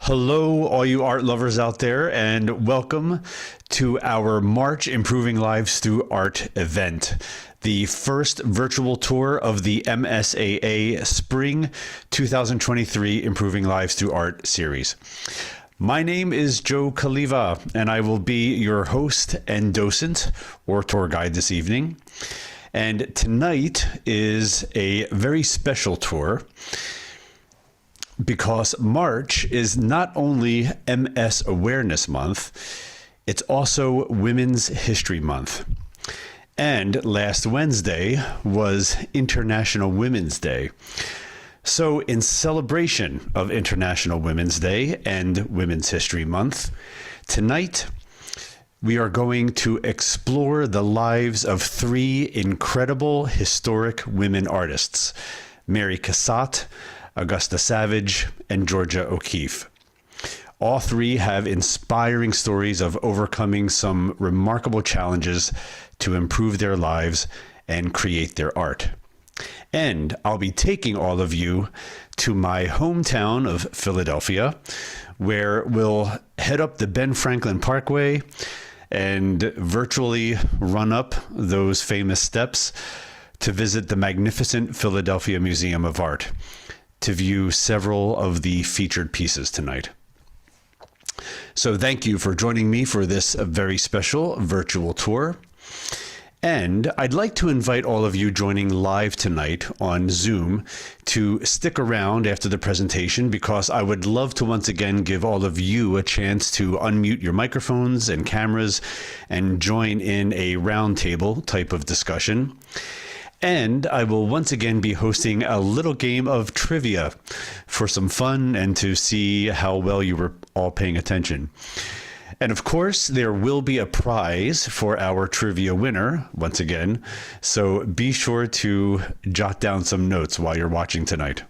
Hello, all you art lovers out there, and welcome to our March Improving Lives Through Art event, the first virtual tour of the MSAA Spring 2023 Improving Lives Through Art series. My name is Joe Caliva, and I will be your host and docent or tour guide this evening. And tonight is a very special tour, because March is not only MS Awareness Month, it's also Women's History Month. And last Wednesday was International Women's Day. So in celebration of International Women's Day and Women's History Month, tonight we are going to explore the lives of three incredible historic women artists, Mary Cassatt, Augusta Savage, and Georgia O'Keeffe. All three have inspiring stories of overcoming some remarkable challenges to improve their lives and create their art. And I'll be taking all of you to my hometown of Philadelphia, where we'll head up the Ben Franklin Parkway and virtually run up those famous steps to visit the magnificent Philadelphia Museum of Art, to view several of the featured pieces tonight. So thank you for joining me for this very special virtual tour. And I'd like to invite all of you joining live tonight on Zoom to stick around after the presentation, because I would love to once again give all of you a chance to unmute your microphones and cameras and join in a roundtable type of discussion. And I will once again be hosting a little game of trivia for some fun and to see how well you were all paying attention. And of course, there will be a prize for our trivia winner once again. So be sure to jot down some notes while you're watching tonight.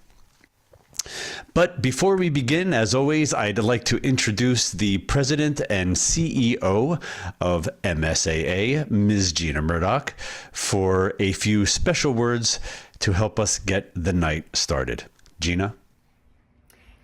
But before we begin, as always, I'd like to introduce the president and CEO of MSAA, Ms. Gina Murdoch, for a few special words to help us get the night started. Gina?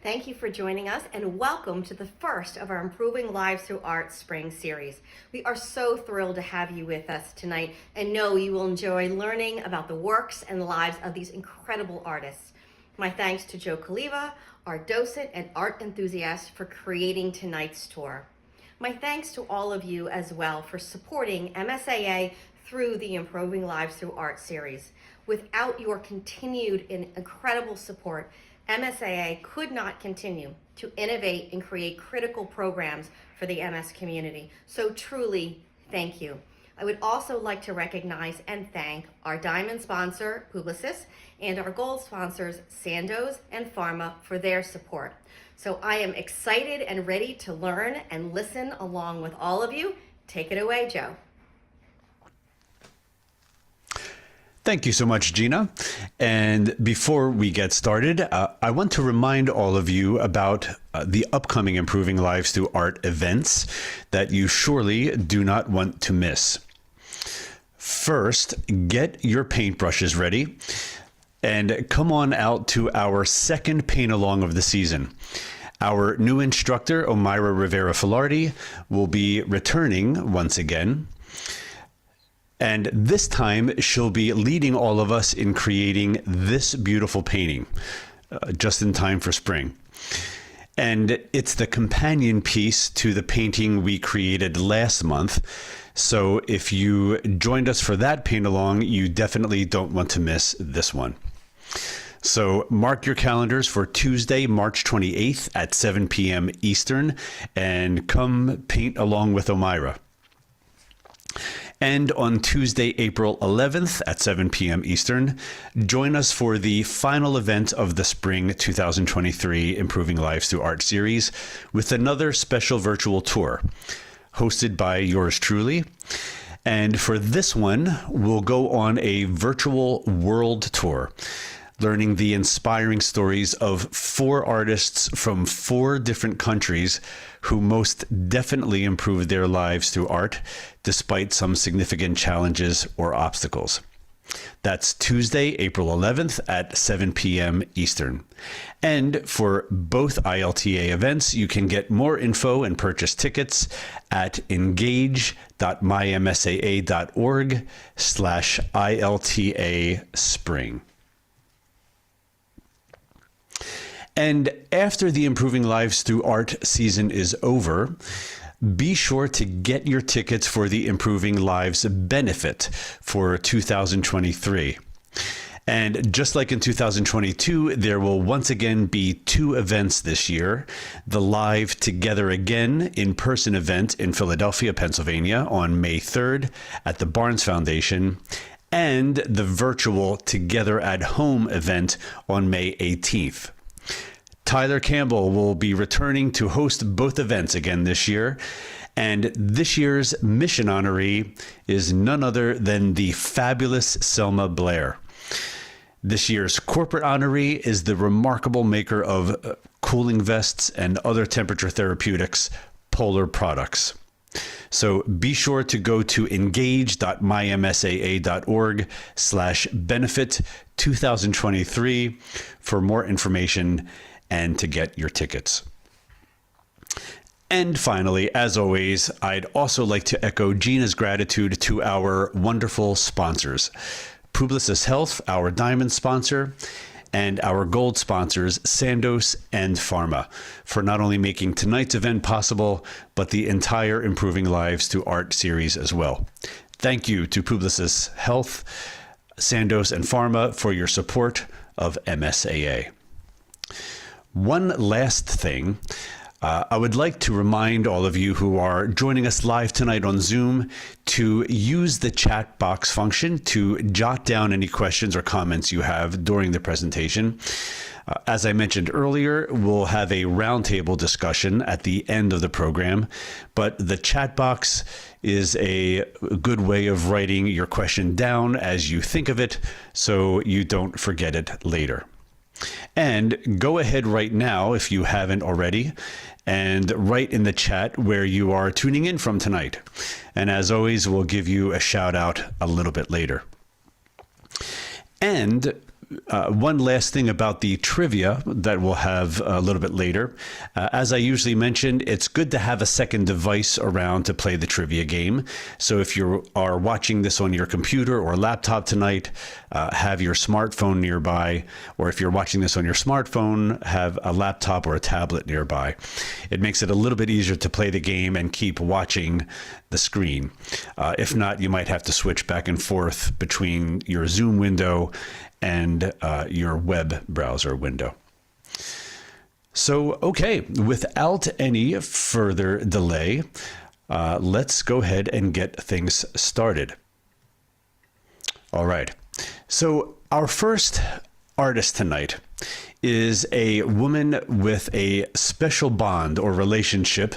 Thank you for joining us, and welcome to the first of our Improving Lives Through Art Spring series. We are so thrilled to have you with us tonight and know you will enjoy learning about the works and lives of these incredible artists. My thanks to Joe Caliva, our docent and art enthusiast, for creating tonight's tour. My thanks to all of you as well for supporting MSAA through the Improving Lives Through Art series. Without your continued and incredible support, MSAA could not continue to innovate and create critical programs for the MS community. So truly, thank you. I would also like to recognize and thank our diamond sponsor, Publicis, and our gold sponsors, Sandoz and Pharma, for their support. So I am excited and ready to learn and listen along with all of you. Take it away, Joe. Thank you so much, Gina. And before we get started, I want to remind all of you about the upcoming Improving Lives Through Art events that you surely do not want to miss. First, get your paintbrushes ready and come on out to our second paint along of the season. Our new instructor, Omira Rivera-Filardi, will be returning once again. And this time she'll be leading all of us in creating this beautiful painting, just in time for spring. And it's the companion piece to the painting we created last month. So if you joined us for that paint along, you definitely don't want to miss this one. So mark your calendars for Tuesday, March 28th at 7 p.m. Eastern, and come paint along with Omira. And on Tuesday, April 11th at 7 p.m. Eastern, join us for the final event of the Spring 2023 Improving Lives Through Art series with another special virtual tour hosted by yours truly. And for this one, we'll go on a virtual world tour, learning the inspiring stories of four artists from four different countries who most definitely improved their lives through art, despite some significant challenges or obstacles. That's Tuesday, April 11th at 7 p.m. Eastern. And for both ILTA events, you can get more info and purchase tickets at engage.mymsaa.org/ILTA spring. And after the Improving Lives Through Art season is over, be sure to get your tickets for the Improving Lives benefit for 2023. And just like in 2022, there will once again be 2 events this year. The live Together Again in-person event in Philadelphia, Pennsylvania on May 3rd at the Barnes Foundation, and the virtual Together at Home event on May 18th. Tyler Campbell will be returning to host both events again this year. And this year's mission honoree is none other than the fabulous Selma Blair. This year's corporate honoree is the remarkable maker of cooling vests and other temperature therapeutics, Polar Products. So be sure to go to engage.mymsaa.org/benefit 2023 for more information and to get your tickets. And finally, as always, I'd also like to echo Gina's gratitude to our wonderful sponsors. Publicis Health, our diamond sponsor, and our gold sponsors, Sandoz and Pharma, for not only making tonight's event possible, but the entire Improving Lives Through Art series as well. Thank you to Publicis Health, Sandoz, and Pharma for your support of MSAA. One last thing, I would like to remind all of you who are joining us live tonight on Zoom to use the chat box function to jot down any questions or comments you have during the presentation. As I mentioned earlier, we'll have a roundtable discussion at the end of the program, but the chat box is a good way of writing your question down as you think of it so you don't forget it later. And go ahead right now, if you haven't already, and write in the chat where you are tuning in from tonight. And as always, we'll give you a shout out a little bit later. And one last thing about the trivia that we'll have a little bit later. As I usually mention, it's good to have a second device around to play the trivia game. So if you are watching this on your computer or laptop tonight, have your smartphone nearby. Or if you're watching this on your smartphone, have a laptop or a tablet nearby. It makes it a little bit easier to play the game and keep watching the screen. If not, you might have to switch back and forth between your Zoom window and your web browser window. So, okay, without any further delay, let's go ahead and get things started. All right. So our first artist tonight is a woman with a special bond or relationship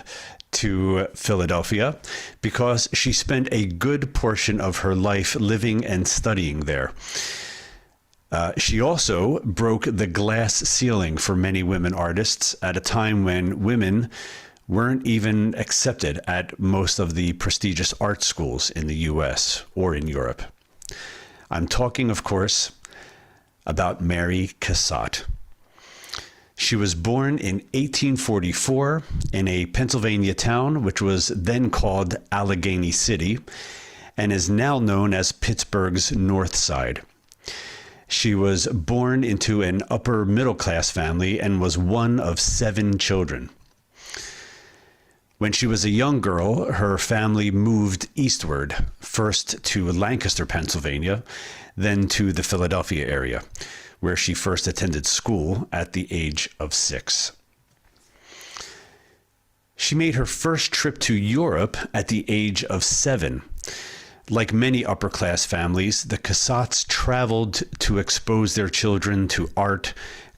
to Philadelphia because she spent a good portion of her life living and studying there. She also broke the glass ceiling for many women artists at a time when women weren't even accepted at most of the prestigious art schools in the US or in Europe. I'm talking, of course, about Mary Cassatt. She was born in 1844 in a Pennsylvania town, which was then called Allegheny City, and is now known as Pittsburgh's North Side. She was born into an upper middle class family and was one of 7 children. When she was a young girl, her family moved eastward, first to Lancaster, Pennsylvania, then to the Philadelphia area, where she first attended school at the age of 6. She made her first trip to Europe at the age of 7. Like many upper-class families, the Cassatts traveled to expose their children to art,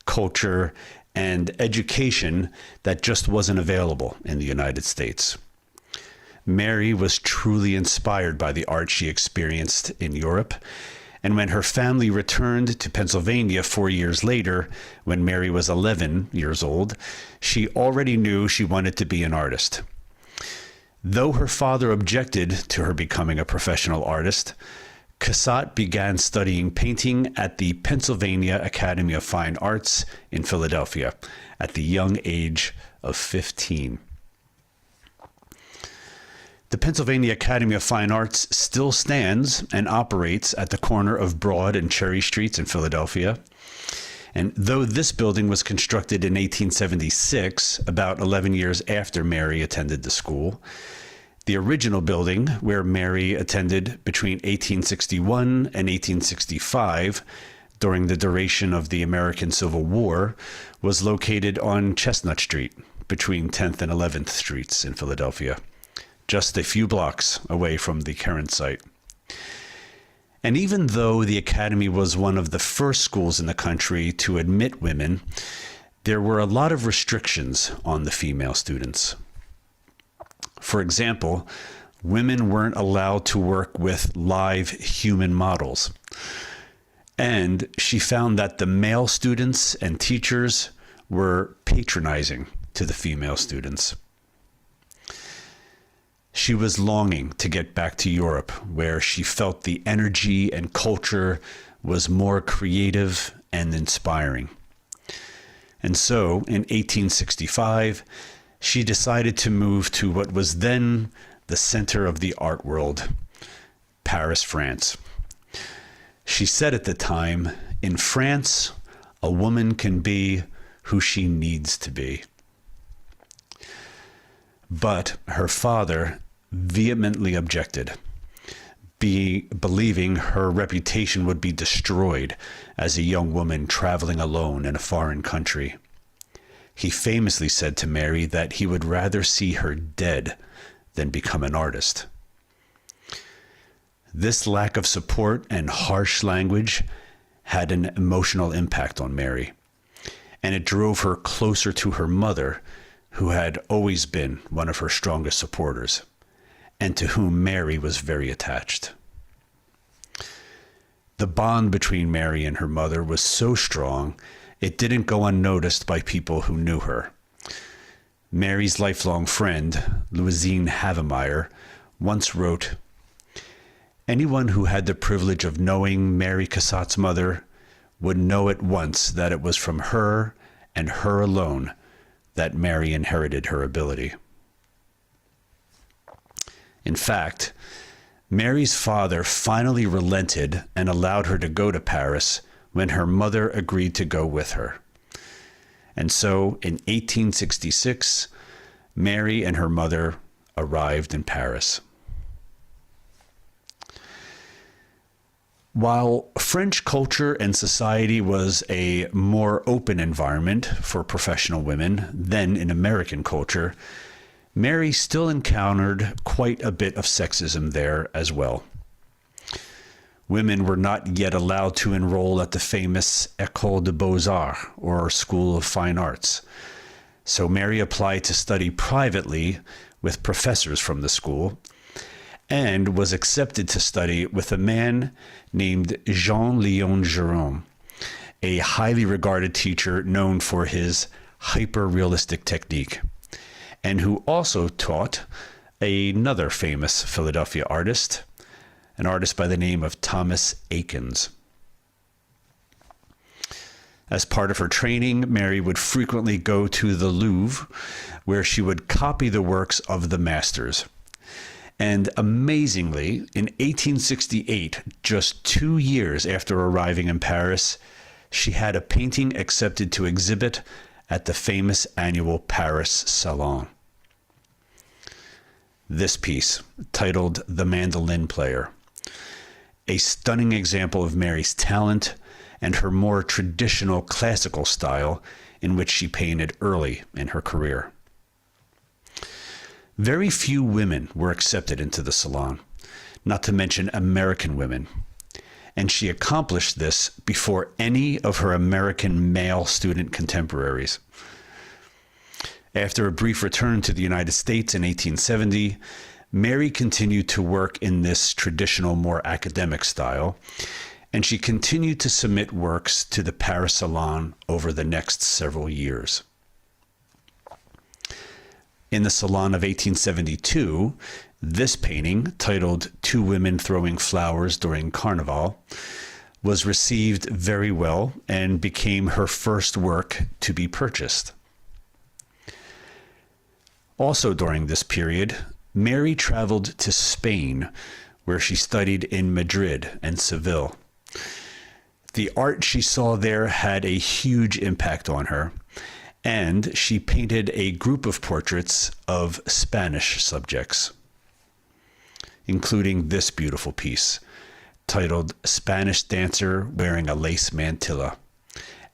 culture, and education that just wasn't available in the United States. Mary was truly inspired by the art she experienced in Europe, and when her family returned to Pennsylvania 4 years later, when Mary was 11 years old, she already knew she wanted to be an artist. Though her father objected to her becoming a professional artist, Cassatt began studying painting at the Pennsylvania Academy of Fine Arts in Philadelphia at the young age of 15. The Pennsylvania Academy of Fine Arts still stands and operates at the corner of Broad and Cherry Streets in Philadelphia. And though this building was constructed in 1876, about 11 years after Mary attended the school, the original building, where Mary attended between 1861 and 1865, during the duration of the American Civil War, was located on Chestnut Street, between 10th and 11th Streets in Philadelphia, just a few blocks away from the current site. And even though the Academy was one of the first schools in the country to admit women, there were a lot of restrictions on the female students. For example, women weren't allowed to work with live human models. And she found that the male students and teachers were patronizing to the female students. She was longing to get back to Europe, where she felt the energy and culture was more creative and inspiring. And so, in 1865, she decided to move to what was then the center of the art world, Paris, France. She said at the time, "In France, a woman can be who she needs to be." But her father vehemently objected, believing her reputation would be destroyed as a young woman traveling alone in a foreign country. He famously said to Mary that he would rather see her dead than become an artist. This lack of support and harsh language had an emotional impact on Mary, and it drove her closer to her mother, who had always been one of her strongest supporters, and to whom Mary was very attached. The bond between Mary and her mother was so strong, it didn't go unnoticed by people who knew her. Mary's lifelong friend, Louisine Havemeyer, once wrote, "Anyone who had the privilege of knowing Mary Cassatt's mother would know at once that it was from her and her alone that Mary inherited her ability." In fact, Mary's father finally relented and allowed her to go to Paris when her mother agreed to go with her. And so in 1866, Mary and her mother arrived in Paris. While French culture and society was a more open environment for professional women than in American culture, Mary still encountered quite a bit of sexism there as well. Women were not yet allowed to enroll at the famous École des Beaux-Arts, or School of Fine Arts. So Mary applied to study privately with professors from the school, and was accepted to study with a man named Jean-Léon Gérôme, a highly regarded teacher known for his hyper-realistic technique, and who also taught another famous Philadelphia artist, an artist by the name of Thomas Eakins. As part of her training, Mary would frequently go to the Louvre, where she would copy the works of the masters. And amazingly, in 1868, just 2 years after arriving in Paris, she had a painting accepted to exhibit at the famous annual Paris Salon. This piece, titled "The Mandolin Player," a stunning example of Mary's talent and her more traditional classical style in which she painted early in her career. Very few women were accepted into the salon, not to mention American women, and she accomplished this before any of her American male student contemporaries. After a brief return to the United States in 1870, Mary continued to work in this traditional, more academic style, and she continued to submit works to the Paris Salon over the next several years. In the Salon of 1872, This painting, titled Two Women Throwing Flowers During Carnival, was received very well and became her first work to be purchased. Also during this period, Mary traveled to Spain, where she studied in Madrid and Seville. The art she saw there had a huge impact on her, and she painted a group of portraits of Spanish subjects, including this beautiful piece, titled Spanish Dancer Wearing a Lace Mantilla,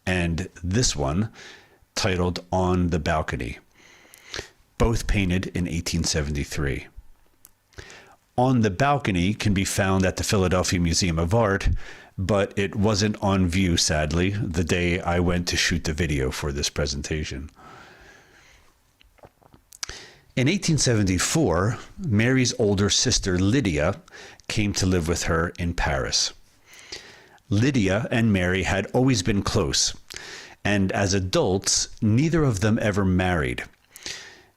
and this one, titled On the Balcony, both painted in 1873. On the Balcony can be found at the Philadelphia Museum of Art, but it wasn't on view, sadly, the day I went to shoot the video for this presentation. In 1874, Mary's older sister Lydia came to live with her in Paris. Lydia and Mary had always been close, and as adults, neither of them ever married.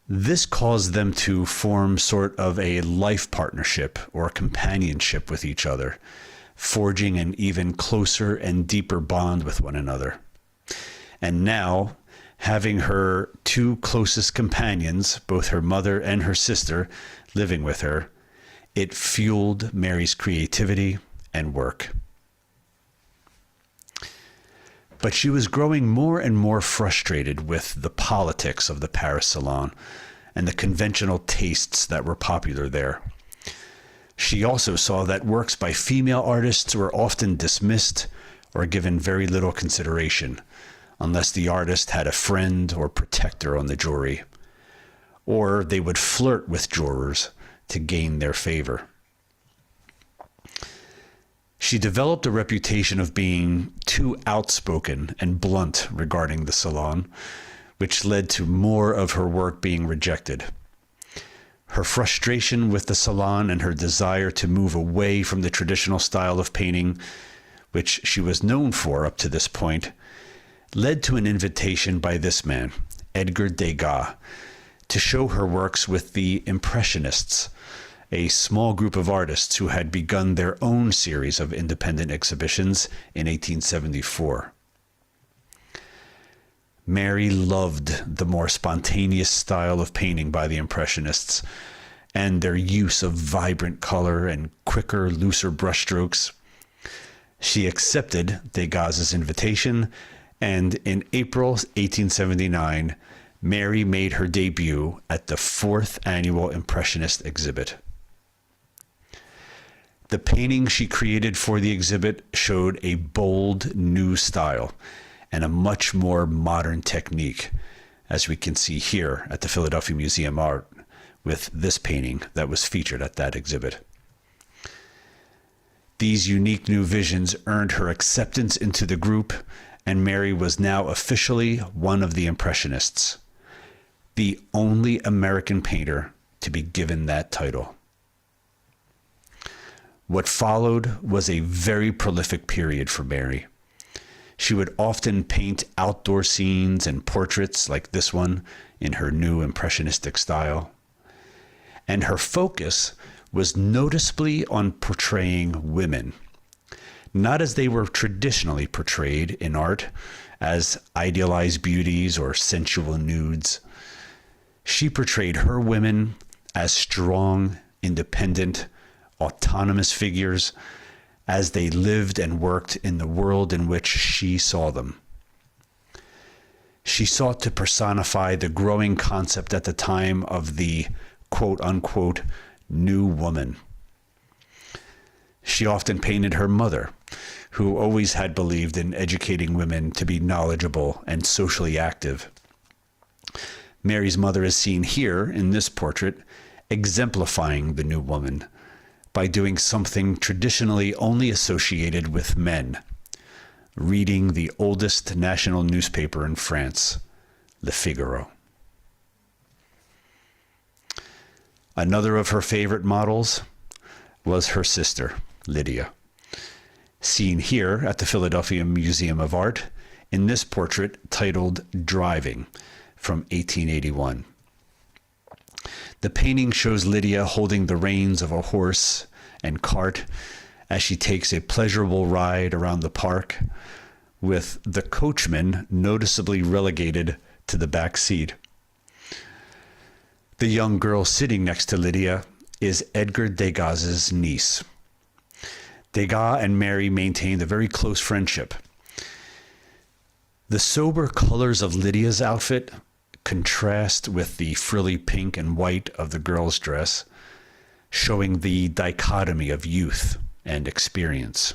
This caused them to form sort of a life partnership or companionship with each other, forging an even closer and deeper bond with one another. And now, having her two closest companions, both her mother and her sister, living with her, it fueled Mary's creativity and work. But she was growing more and more frustrated with the politics of the Paris Salon and the conventional tastes that were popular there. She also saw that works by female artists were often dismissed or given very little consideration, unless the artist had a friend or protector on the jury, or they would flirt with jurors to gain their favor. She developed a reputation of being too outspoken and blunt regarding the salon, which led to more of her work being rejected. Her frustration with the salon and her desire to move away from the traditional style of painting, which she was known for up to this point, led to an invitation by this man, Edgar Degas, to show her works with the Impressionists, a small group of artists who had begun their own series of independent exhibitions in 1874. Mary loved the more spontaneous style of painting by the Impressionists and their use of vibrant color and quicker, looser brushstrokes. She accepted Degas's invitation, and in April 1879, Mary made her debut at the 4th Annual Impressionist Exhibit. The painting she created for the exhibit showed a bold new style and a much more modern technique, as we can see here at the Philadelphia Museum of Art with this painting that was featured at that exhibit. These unique new visions earned her acceptance into the group, and Mary was now officially one of the Impressionists, the only American painter to be given that title. What followed was a very prolific period for Mary. She would often paint outdoor scenes and portraits like this one in her new impressionistic style. And her focus was noticeably on portraying women, not as they were traditionally portrayed in art, as idealized beauties or sensual nudes. She portrayed her women as strong, independent, autonomous figures as they lived and worked in the world in which she saw them. She sought to personify the growing concept at the time of the quote-unquote new woman. She often painted her mother, who always had believed in educating women to be knowledgeable and socially active. Mary's mother is seen here in this portrait, exemplifying the new woman by doing something traditionally only associated with men, reading the oldest national newspaper in France, Le Figaro. Another of her favorite models was her sister, Lydia, seen here at the Philadelphia Museum of Art in this portrait titled Driving from 1881. The painting shows Lydia holding the reins of a horse and cart as she takes a pleasurable ride around the park, with the coachman noticeably relegated to the back seat. The young girl sitting next to Lydia is Edgar Degas's niece. Degas and Mary maintained a very close friendship. The sober colors of Lydia's outfit contrast with the frilly pink and white of the girl's dress, showing the dichotomy of youth and experience.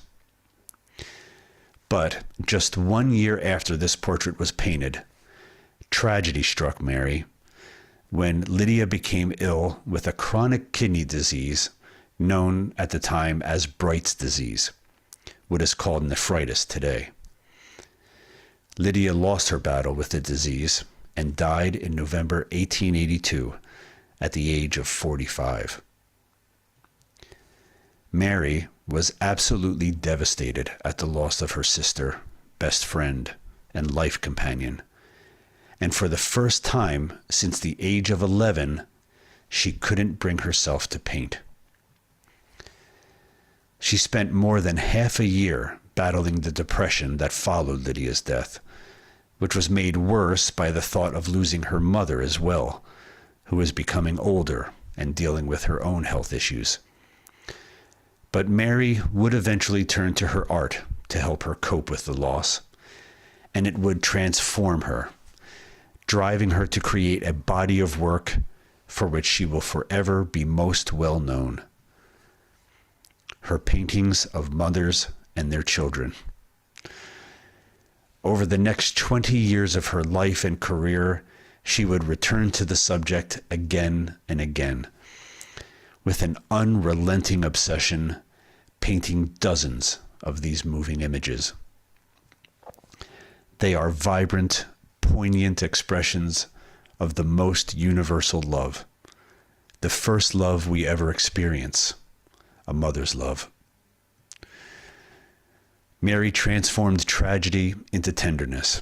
But just 1 year after this portrait was painted, tragedy struck Mary when Lydia became ill with a chronic kidney disease known at the time as Bright's disease, what is called nephritis today. Lydia lost her battle with the disease and died in November 1882 at the age of 45. Mary was absolutely devastated at the loss of her sister, best friend, and life companion. And for the first time since the age of 11, she couldn't bring herself to paint. She spent more than half a year battling the depression that followed Lydia's death, which was made worse by the thought of losing her mother as well, who was becoming older and dealing with her own health issues. But Mary would eventually turn to her art to help her cope with the loss, and it would transform her, driving her to create a body of work for which she will forever be most well known. Her paintings of mothers and their children. Over the next 20 years of her life and career, she would return to the subject again and again, with an unrelenting obsession, painting dozens of these moving images. They are vibrant, poignant expressions of the most universal love, the first love we ever experience, a mother's love. Mary transformed tragedy into tenderness,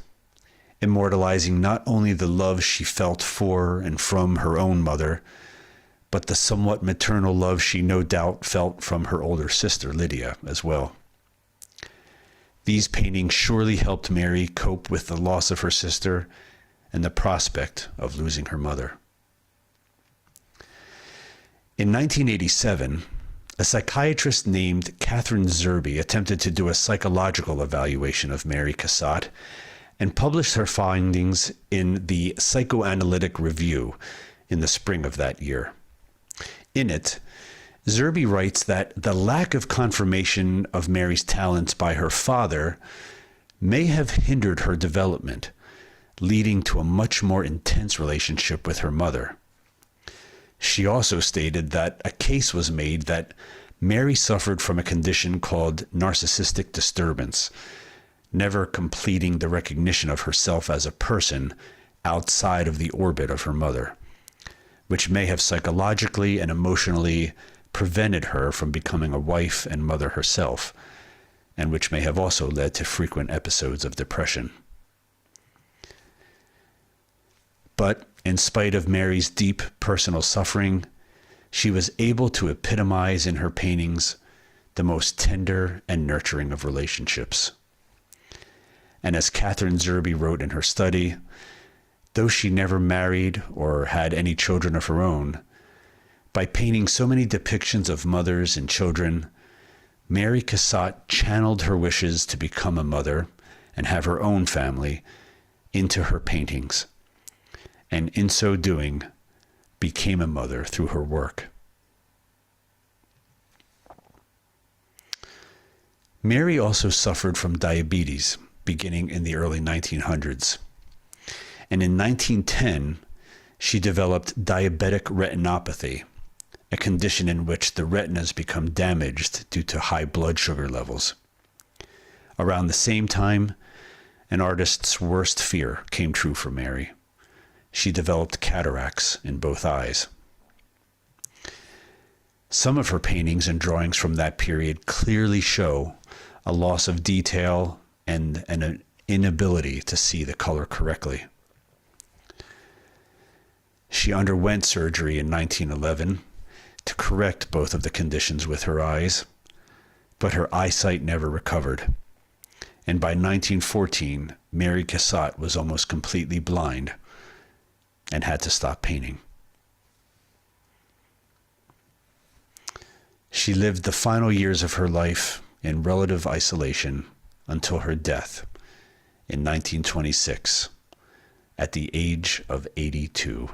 immortalizing not only the love she felt for and from her own mother, but the somewhat maternal love she no doubt felt from her older sister, Lydia, as well. These paintings surely helped Mary cope with the loss of her sister and the prospect of losing her mother. In 1987, a psychiatrist named Catherine Zerbe attempted to do a psychological evaluation of Mary Cassatt and published her findings in the Psychoanalytic Review in the spring of that year. In it, Zerbe writes that the lack of confirmation of Mary's talents by her father may have hindered her development, leading to a much more intense relationship with her mother. She also stated that a case was made that Mary suffered from a condition called narcissistic disturbance, never completing the recognition of herself as a person outside of the orbit of her mother, which may have psychologically and emotionally prevented her from becoming a wife and mother herself, and which may have also led to frequent episodes of depression. But in spite of Mary's deep personal suffering, she was able to epitomize in her paintings the most tender and nurturing of relationships. And as Catherine Zerbe wrote in her study, though she never married or had any children of her own, by painting so many depictions of mothers and children, Mary Cassatt channeled her wishes to become a mother and have her own family into her paintings, and in so doing, became a mother through her work. Mary also suffered from diabetes beginning in the early 1900s. And in 1910, she developed diabetic retinopathy, a condition in which the retinas become damaged due to high blood sugar levels. Around the same time, an artist's worst fear came true for Mary. She developed cataracts in both eyes. Some of her paintings and drawings from that period clearly show a loss of detail and an inability to see the color correctly. She She underwent surgery in 1911 to correct both of the conditions with her eyes, but her eyesight never recovered. And by 1914, Mary Cassatt was almost completely blind and had to stop painting. She lived the final years of her life in relative isolation until her death in 1926 at the age of 82.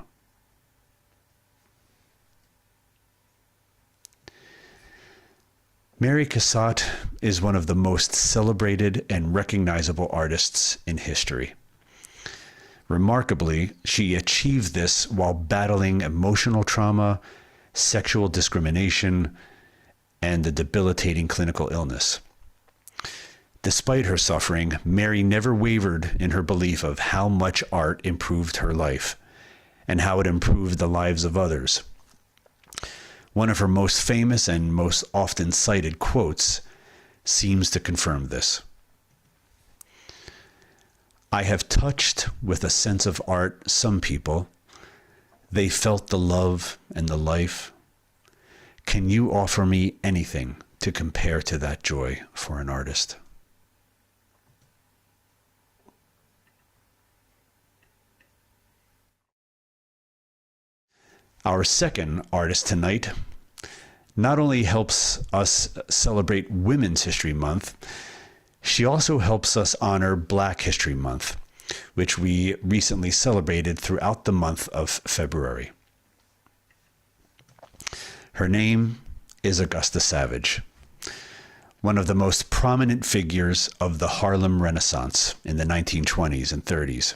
Mary Cassatt is one of the most celebrated and recognizable artists in history. Remarkably, she achieved this while battling emotional trauma, sexual discrimination, and a debilitating clinical illness. Despite her suffering, Mary never wavered in her belief of how much art improved her life and how it improved the lives of others. One of her most famous and most often cited quotes seems to confirm this. "I have touched with a sense of art some people. They felt the love and the life. Can you offer me anything to compare to that joy for an artist?" Our second artist tonight not only helps us celebrate Women's History Month, she also helps us honor Black History Month, which we recently celebrated throughout the month of February. Her name is Augusta Savage, one of the most prominent figures of the Harlem Renaissance in the 1920s and 30s.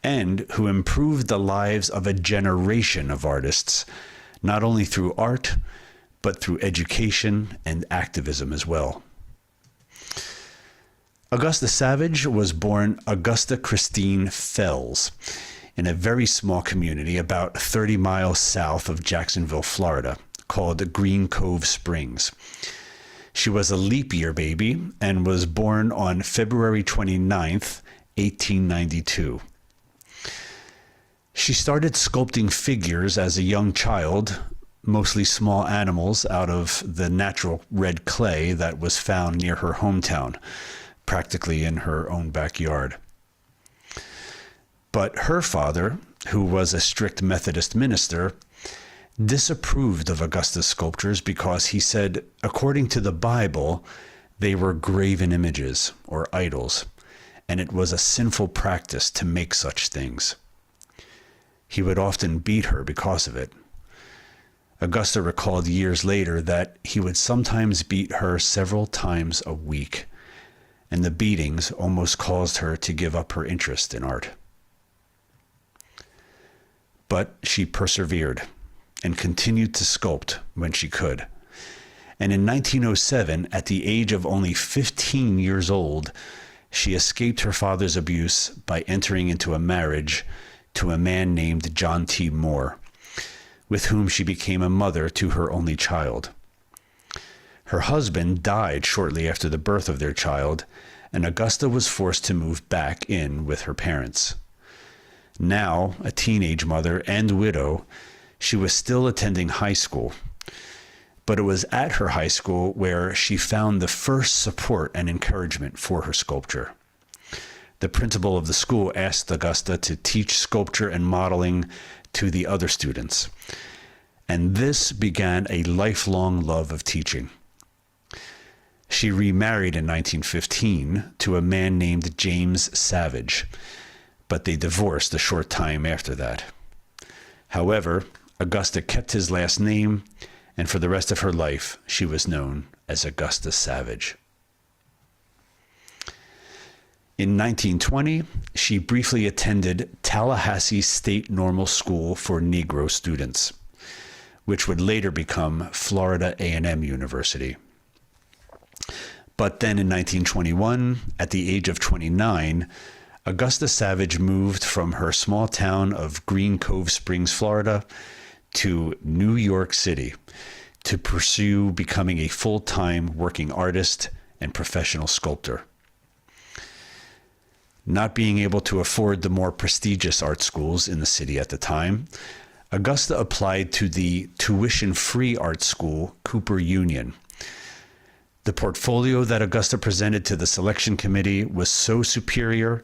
And who improved the lives of a generation of artists, not only through art, but through education and activism as well. Augusta Savage was born Augusta Christine Fells in a very small community about 30 miles south of Jacksonville, Florida, called Green Cove Springs. She was a leap year baby and was born on February 29th, 1892. She started sculpting figures as a young child, mostly small animals out of the natural red clay that was found near her hometown, practically in her own backyard. But her father, who was a strict Methodist minister, disapproved of Augusta's sculptures because he said, according to the Bible, they were graven images or idols, and it was a sinful practice to make such things. He would often beat her because of it. Augusta recalled years later that he would sometimes beat her several times a week, and the beatings almost caused her to give up her interest in art. But she persevered and continued to sculpt when she could. And in 1907, at the age of only 15 years old, she escaped her father's abuse by entering into a marriage to a man named John T. Moore, with whom she became a mother to her only child. Her husband died shortly after the birth of their child, and Augusta was forced to move back in with her parents. Now, a teenage mother and widow, she was still attending high school, but it was at her high school where she found the first support and encouragement for her sculpture. The principal of the school asked Augusta to teach sculpture and modeling to the other students, and this began a lifelong love of teaching. She remarried in 1915 to a man named James Savage, but they divorced a short time after that. However, Augusta kept his last name, and for the rest of her life, she was known as Augusta Savage. In 1920, she briefly attended Tallahassee State Normal School for Negro students, which would later become Florida A&M University. But then in 1921, at the age of 29, Augusta Savage moved from her small town of Green Cove Springs, Florida, to New York City to pursue becoming a full-time working artist and professional sculptor. Not being able to afford the more prestigious art schools in the city at the time, Augusta applied to the tuition-free art school, Cooper Union. The portfolio that Augusta presented to the selection committee was so superior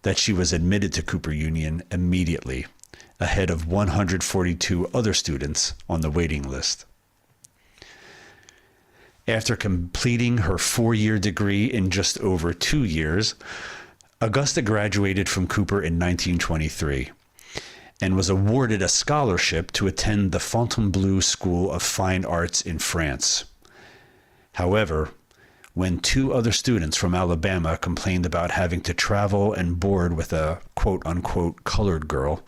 that she was admitted to Cooper Union immediately, ahead of 142 other students on the waiting list. After completing her 4-year degree in just over 2 years, Augusta graduated from Cooper in 1923 and was awarded a scholarship to attend the Fontainebleau School of Fine Arts in France. However, when 2 other students from Alabama complained about having to travel and board with a quote-unquote colored girl,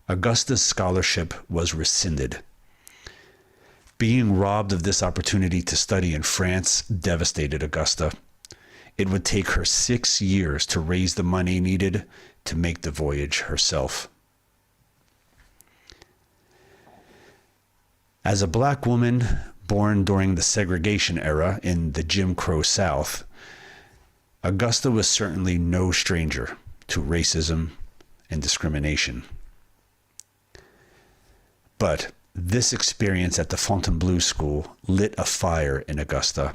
Augusta's scholarship was rescinded. Being robbed of this opportunity to study in France devastated Augusta. It would take her 6 years to raise the money needed to make the voyage herself. As a black woman born during the segregation era in the Jim Crow South, Augusta was certainly no stranger to racism and discrimination. But this experience at the Fontainebleau School lit a fire in Augusta.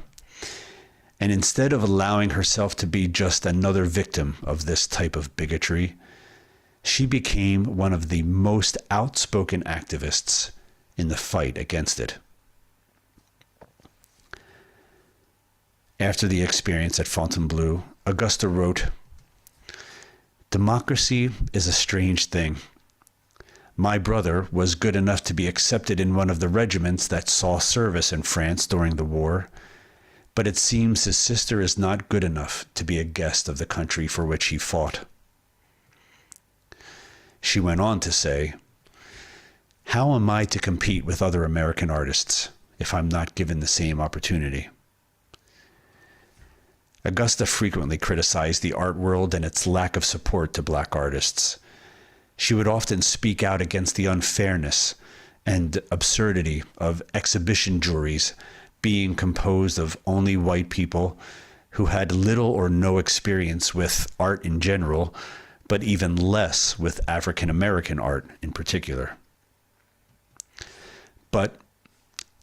And instead of allowing herself to be just another victim of this type of bigotry, she became one of the most outspoken activists in the fight against it. After the experience at Fontainebleau, Augusta wrote, "Democracy is a strange thing. My brother was good enough to be accepted in one of the regiments that saw service in France during the war, but it seems his sister is not good enough to be a guest of the country for which he fought." She went on to say, "How am I to compete with other American artists if I'm not given the same opportunity?" Augusta frequently criticized the art world and its lack of support to black artists. She would often speak out against the unfairness and absurdity of exhibition juries being composed of only white people who had little or no experience with art in general, but even less with African American art in particular. But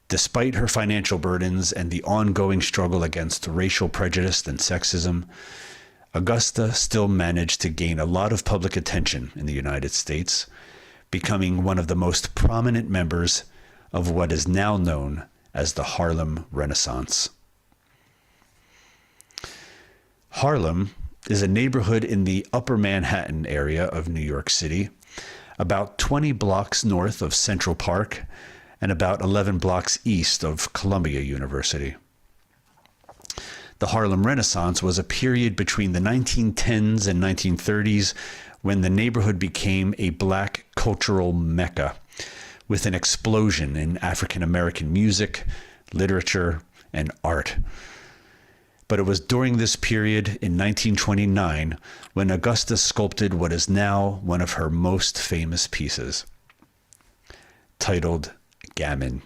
despite her financial burdens and the ongoing struggle against racial prejudice and sexism, Augusta still managed to gain a lot of public attention in the United States, becoming one of the most prominent members of what is now known as the Harlem Renaissance. Harlem is a neighborhood in the Upper Manhattan area of New York City, about 20 blocks north of Central Park and about 11 blocks east of Columbia University. The Harlem Renaissance was a period between the 1910s and 1930s when the neighborhood became a black cultural mecca, with an explosion in African American music, literature, and art. But it was during this period in 1929 when Augusta sculpted what is now one of her most famous pieces, titled Gammon.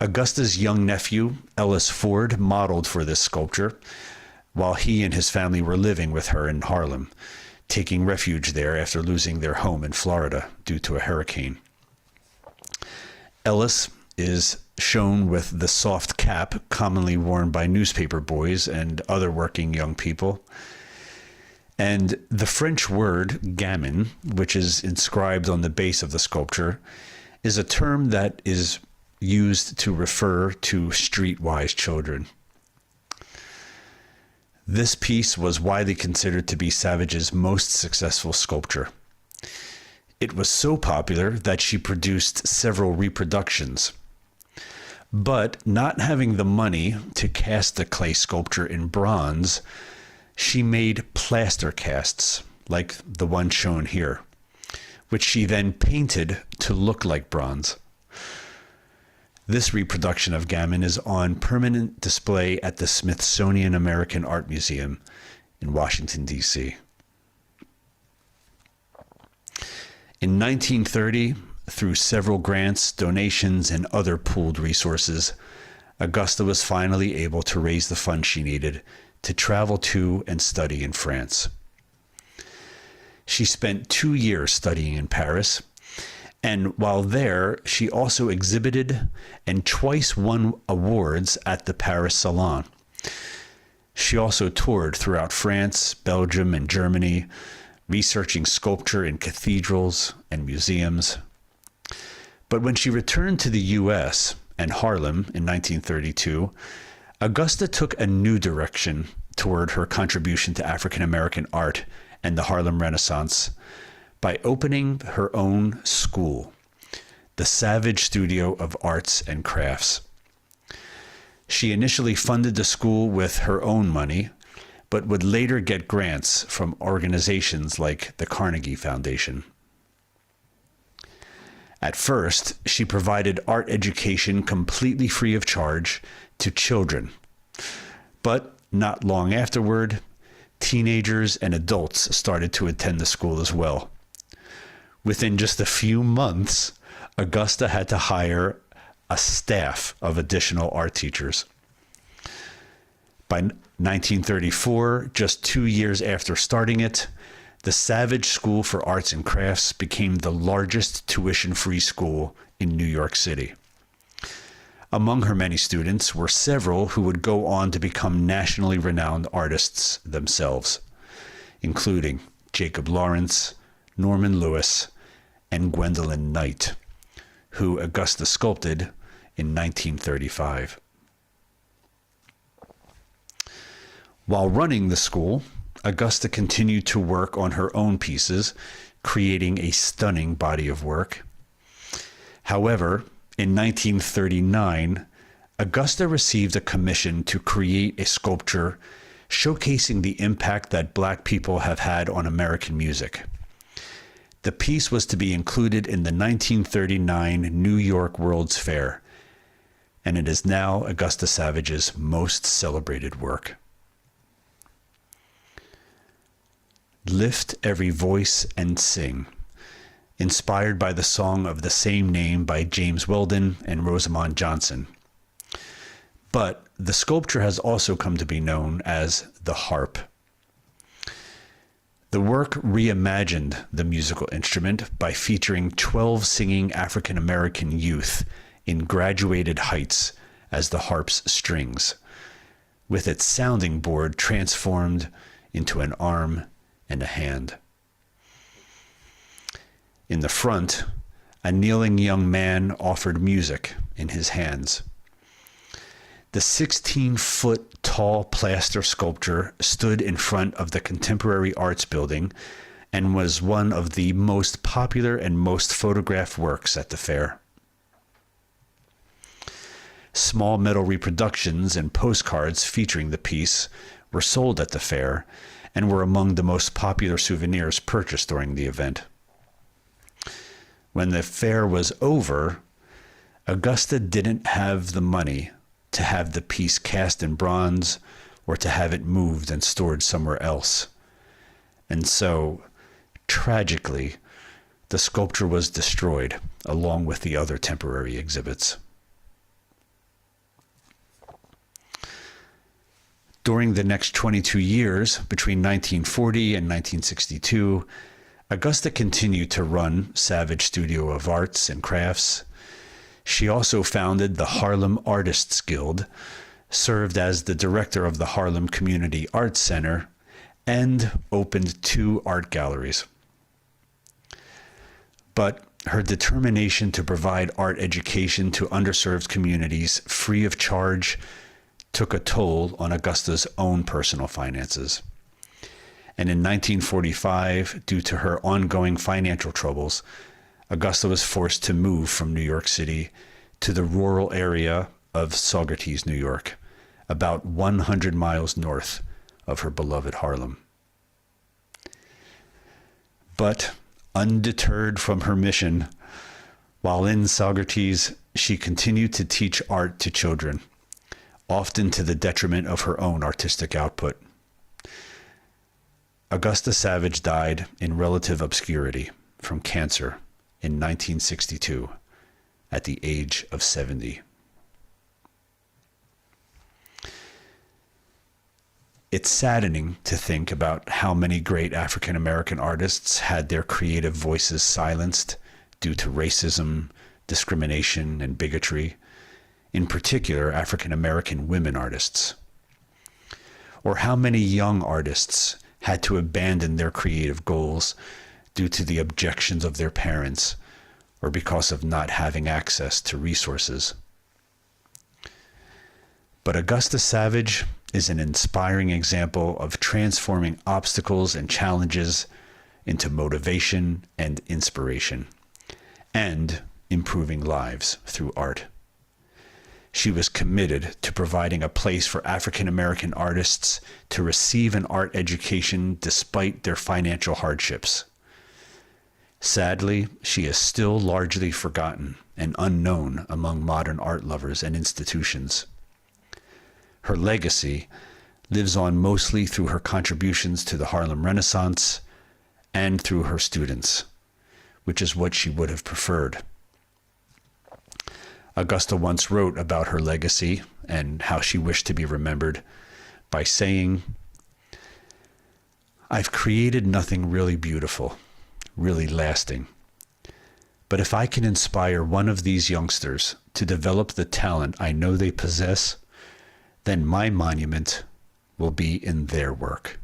Augusta's young nephew, Ellis Ford, modeled for this sculpture while he and his family were living with her in Harlem, taking refuge there after losing their home in Florida due to a hurricane. Ellis is shown with the soft cap commonly worn by newspaper boys and other working young people. And the French word gamin, which is inscribed on the base of the sculpture, is a term that is used to refer to streetwise children. This piece was widely considered to be Savage's most successful sculpture. It was so popular that she produced several reproductions. But not having the money to cast the clay sculpture in bronze, she made plaster casts, like the one shown here, which she then painted to look like bronze. This reproduction of Gammon is on permanent display at the Smithsonian American Art Museum in Washington, D.C. In 1930, through several grants, donations, and other pooled resources, Augusta was finally able to raise the funds she needed to travel to and study in France. She spent 2 years studying in Paris And while there, she also exhibited and twice won awards at the Paris Salon. She also toured throughout France, Belgium, and Germany, researching sculpture in cathedrals and museums. But when she returned to the U.S. and Harlem in 1932, Augusta took a new direction toward her contribution to African American art and the Harlem Renaissance by opening her own school, the Savage Studio of Arts and Crafts. She initially funded the school with her own money, but would later get grants from organizations like the Carnegie Foundation. At first, she provided art education completely free of charge to children. But not long afterward, teenagers and adults started to attend the school as well. Within just a few months, Augusta had to hire a staff of additional art teachers. By 1934, just 2 years after starting it, the Savage School for Arts and Crafts became the largest tuition-free school in New York City. Among her many students were several who would go on to become nationally renowned artists themselves, including Jacob Lawrence, Norman Lewis, and Gwendolyn Knight, who Augusta sculpted in 1935. While running the school, Augusta continued to work on her own pieces, creating a stunning body of work. However, in 1939, Augusta received a commission to create a sculpture showcasing the impact that Black people have had on American music. The piece was to be included in the 1939 New York World's Fair, and it is now Augusta Savage's most celebrated work. Lift Every Voice and Sing, inspired by the song of the same name by James Weldon and Rosamond Johnson. But the sculpture has also come to be known as the harp. The work reimagined the musical instrument by featuring 12 singing African American youth in graduated heights as the harp's strings, with its sounding board transformed into an arm and a hand. In the front, a kneeling young man offered music in his hands. The 16-foot tall plaster sculpture stood in front of the Contemporary Arts Building and was one of the most popular and most photographed works at the fair. Small metal reproductions and postcards featuring the piece were sold at the fair and were among the most popular souvenirs purchased during the event. When the fair was over, Augusta didn't have the money to have the piece cast in bronze or to have it moved and stored somewhere else. And so, tragically, the sculpture was destroyed along with the other temporary exhibits. During the next 22 years, between 1940 and 1962, Augusta continued to run Savage Studio of Arts and Crafts. She also founded the Harlem Artists Guild, served as the director of the Harlem Community Arts Center, and opened 2 art galleries. But her determination to provide art education to underserved communities free of charge took a toll on Augusta's own personal finances. And in 1945, due to her ongoing financial troubles, Augusta was forced to move from New York City to the rural area of Saugerties, New York, about 100 miles north of her beloved Harlem. But undeterred from her mission, while in Saugerties, she continued to teach art to children, often to the detriment of her own artistic output. Augusta Savage died in relative obscurity from cancer in 1962 at the age of 70. It's saddening to think about how many great African American artists had their creative voices silenced due to racism, discrimination, and bigotry, in particular African American women artists? Or how many young artists had to abandon their creative goals due to the objections of their parents or because of not having access to resources? But Augusta Savage is an inspiring example of transforming obstacles and challenges into motivation and inspiration, and improving lives through art. She was committed to providing a place for African American artists to receive an art education despite their financial hardships. Sadly, she is still largely forgotten and unknown among modern art lovers and institutions. Her legacy lives on mostly through her contributions to the Harlem Renaissance and through her students, which is what she would have preferred. Augusta once wrote about her legacy and how she wished to be remembered by saying, "I've created nothing really beautiful, really lasting. But if I can inspire one of these youngsters to develop the talent I know they possess, then my monument will be in their work."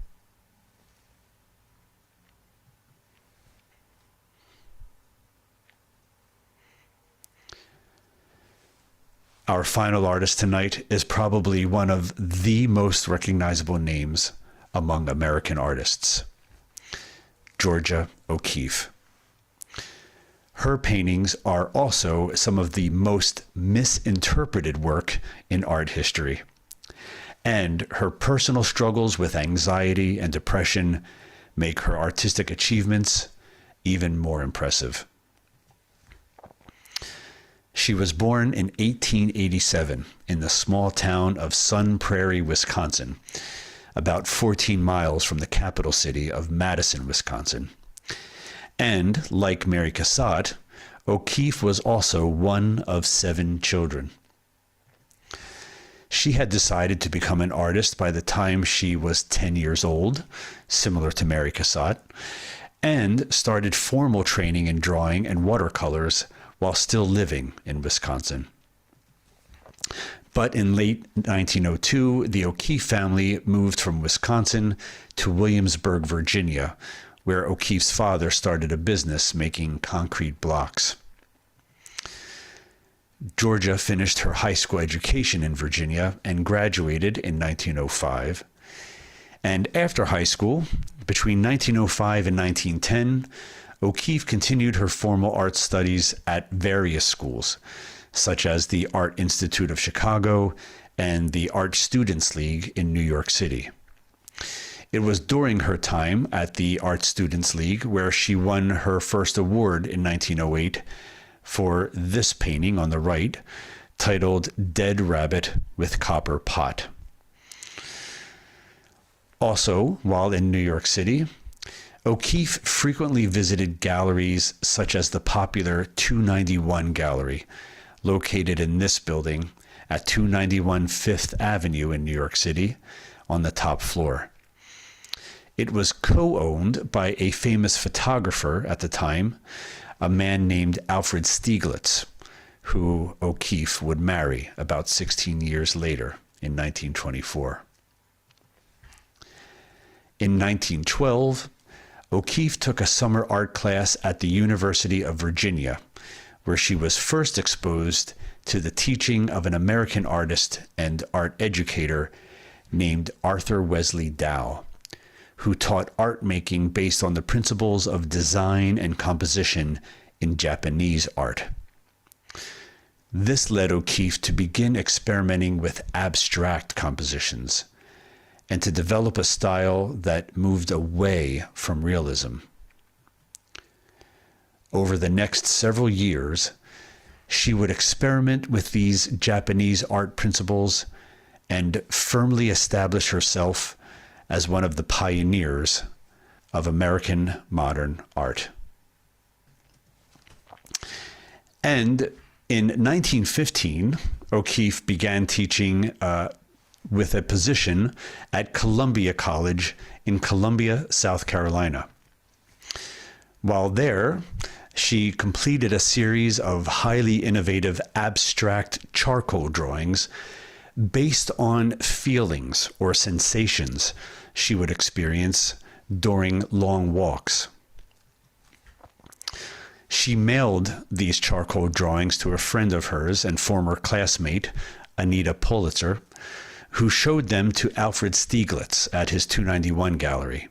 Our final artist tonight is probably one of the most recognizable names among American artists, Georgia O'Keeffe. Her paintings are also some of the most misinterpreted work in art history, and her personal struggles with anxiety and depression make her artistic achievements even more impressive. She was born in 1887 in the small town of Sun Prairie, Wisconsin, about 14 miles from the capital city of Madison, Wisconsin. And, like Mary Cassatt, O'Keeffe was also one of 7 children. She had decided to become an artist by the time she was 10 years old, similar to Mary Cassatt, and started formal training in drawing and watercolors while still living in Wisconsin. But in late 1902, the O'Keeffe family moved from Wisconsin to Williamsburg, Virginia, where O'Keeffe's father started a business making concrete blocks. Georgia finished her high school education in Virginia and graduated in 1905. And after high school, between 1905 and 1910, O'Keeffe continued her formal art studies at various schools, such as the Art Institute of Chicago and the Art Students League in New York City. It was during her time at the Art Students League where she won her first award in 1908 for this painting on the right, titled "Dead Rabbit with Copper Pot." Also, while in New York City, O'Keeffe frequently visited galleries such as the popular 291 Gallery, located in this building at 291 Fifth Avenue in New York City, on the top floor. It was co-owned by a famous photographer at the time, a man named Alfred Stieglitz, who O'Keeffe would marry about 16 years later in 1924. In 1912, O'Keeffe took a summer art class at the University of Virginia, where she was first exposed to the teaching of an American artist and art educator named Arthur Wesley Dow, who taught art making based on the principles of design and composition in Japanese art. This led O'Keeffe to begin experimenting with abstract compositions and to develop a style that moved away from realism. Over the next several years, she would experiment with these Japanese art principles and firmly establish herself as one of the pioneers of American modern art. And in 1915, O'Keeffe began teaching with a position at Columbia College in Columbia, South Carolina. While there, She completed a series of highly innovative abstract charcoal drawings based on feelings or sensations she would experience during long walks. She mailed these charcoal drawings to a friend of hers and former classmate, Anita Pulitzer, who showed them to Alfred Stieglitz at his 291 gallery.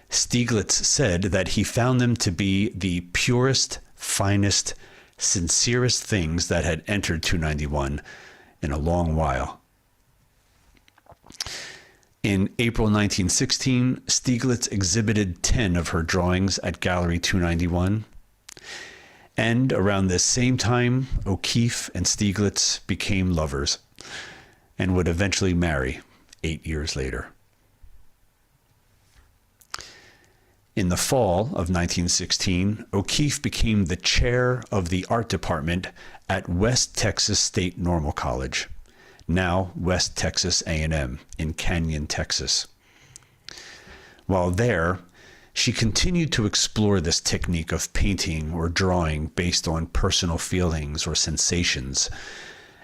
Stieglitz said that he found them to be the purest, finest, sincerest things that had entered 291 in a long while. In April 1916, Stieglitz exhibited 10 of her drawings at Gallery 291. And around this same time, O'Keeffe and Stieglitz became lovers and would eventually marry 8 years later. In the fall of 1916, O'Keeffe became the chair of the art department at West Texas State Normal College, now West Texas A&M in Canyon, Texas. While there, she continued to explore this technique of painting or drawing based on personal feelings or sensations,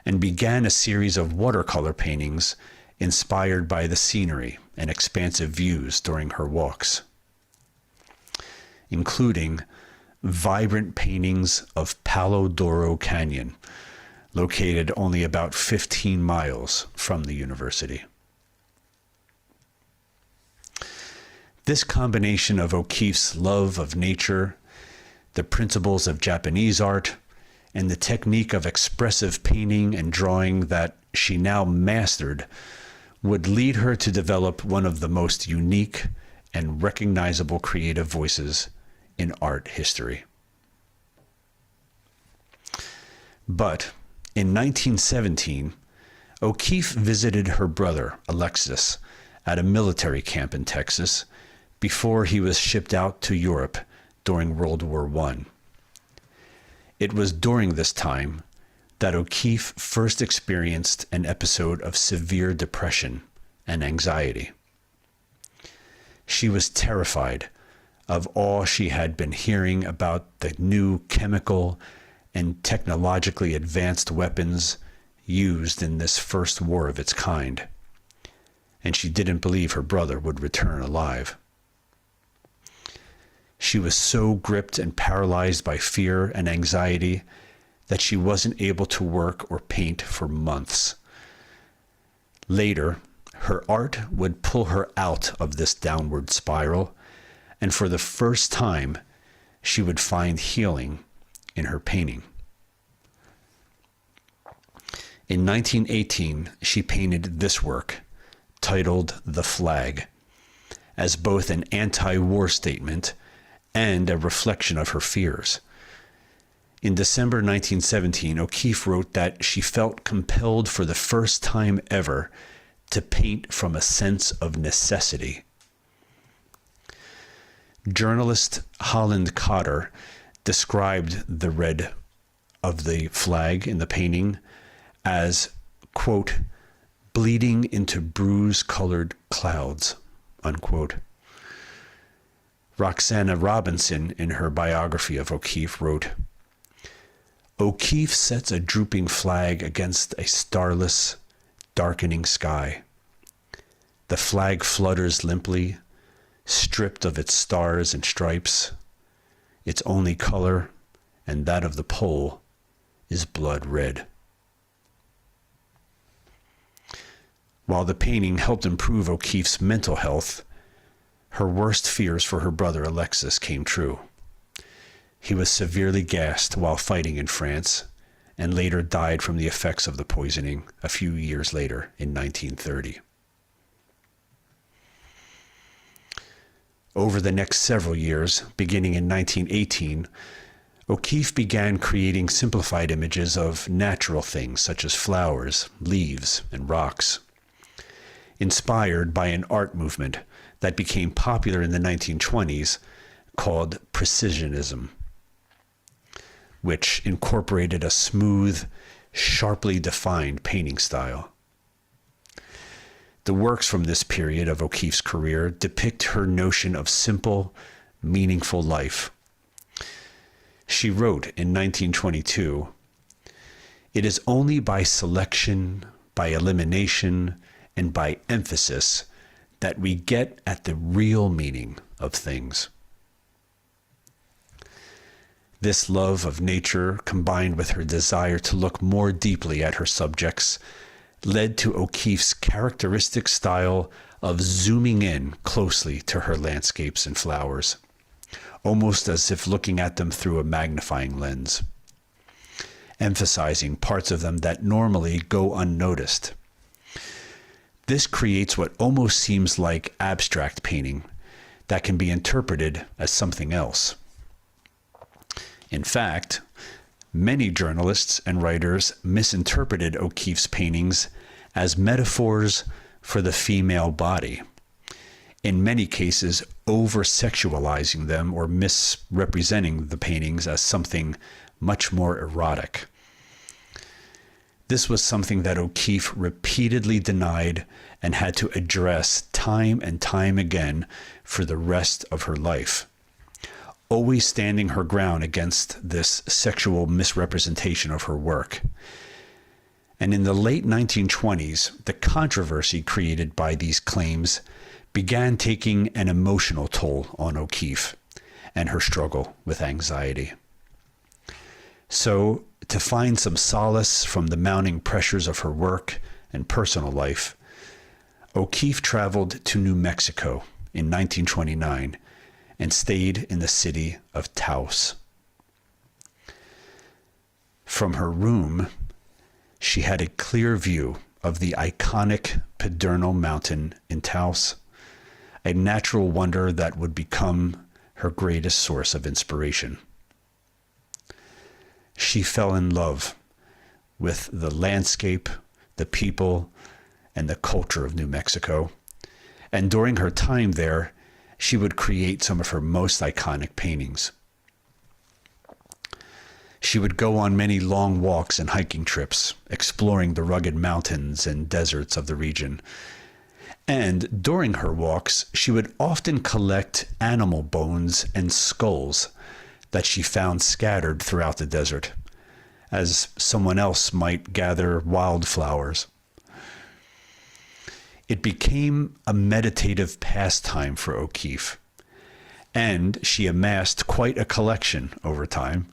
and began a series of watercolor paintings inspired by the scenery and expansive views during her walks, including vibrant paintings of Palo Duro Canyon, located only about 15 miles from the university. This combination of O'Keeffe's love of nature, the principles of Japanese art, and the technique of expressive painting and drawing that she now mastered would lead her to develop one of the most unique and recognizable creative voices in art history. But in 1917, O'Keeffe visited her brother, Alexis, at a military camp in Texas before he was shipped out to Europe during World War I. It was during this time that O'Keeffe first experienced an episode of severe depression and anxiety. She was terrified of all she had been hearing about the new chemical and technologically advanced weapons used in this first war of its kind, and she didn't believe her brother would return alive. She was so gripped and paralyzed by fear and anxiety that she wasn't able to work or paint for months. Later, her art would pull her out of this downward spiral, and for the first time, she would find healing in her painting. In 1918, she painted this work, titled The Flag, as both an anti-war statement and a reflection of her fears. In December 1917, O'Keeffe wrote that she felt compelled for the first time ever to paint from a sense of necessity. Journalist Holland Cotter described the red of the flag in the painting as, quote, bleeding into bruise-colored clouds, unquote. Roxana Robinson, in her biography of O'Keeffe, wrote, O'Keeffe sets a drooping flag against a starless, darkening sky. The flag flutters limply, stripped of its stars and stripes. Its only color, and that of the pole, is blood red. While the painting helped improve O'Keeffe's mental health, her worst fears for her brother Alexis came true. He was severely gassed while fighting in France, and later died from the effects of the poisoning a few years later in 1930. Over the next several years, beginning in 1918, O'Keeffe began creating simplified images of natural things such as flowers, leaves, and rocks. Inspired by an art movement that became popular in the 1920s called Precisionism, which incorporated a smooth, sharply defined painting style. The works from this period of O'Keeffe's career depict her notion of simple, meaningful life. She wrote in 1922, "It is only by selection, by elimination, and by emphasis that we get at the real meaning of things." This love of nature, combined with her desire to look more deeply at her subjects, led to O'Keeffe's characteristic style of zooming in closely to her landscapes and flowers, almost as if looking at them through a magnifying lens, emphasizing parts of them that normally go unnoticed. This creates what almost seems like abstract painting that can be interpreted as something else. In fact, many journalists and writers misinterpreted O'Keeffe's paintings as metaphors for the female body, in many cases over-sexualizing them or misrepresenting the paintings as something much more erotic. This was something that O'Keeffe repeatedly denied and had to address time and time again for the rest of her life, always standing her ground against this sexual misrepresentation of her work. And in the late 1920s, the controversy created by these claims began taking an emotional toll on O'Keeffe and her struggle with anxiety. So, to find some solace from the mounting pressures of her work and personal life, O'Keeffe traveled to New Mexico in 1929 and stayed in the city of Taos. From her room, she had a clear view of the iconic Pedernal Mountain in Taos, a natural wonder that would become her greatest source of inspiration. She fell in love with the landscape, the people, and the culture of New Mexico, and during her time there, she would create some of her most iconic paintings. She would go on many long walks and hiking trips, exploring the rugged mountains and deserts of the region. And during her walks, she would often collect animal bones and skulls that she found scattered throughout the desert, as someone else might gather wildflowers. It became a meditative pastime for O'Keeffe, and she amassed quite a collection over time.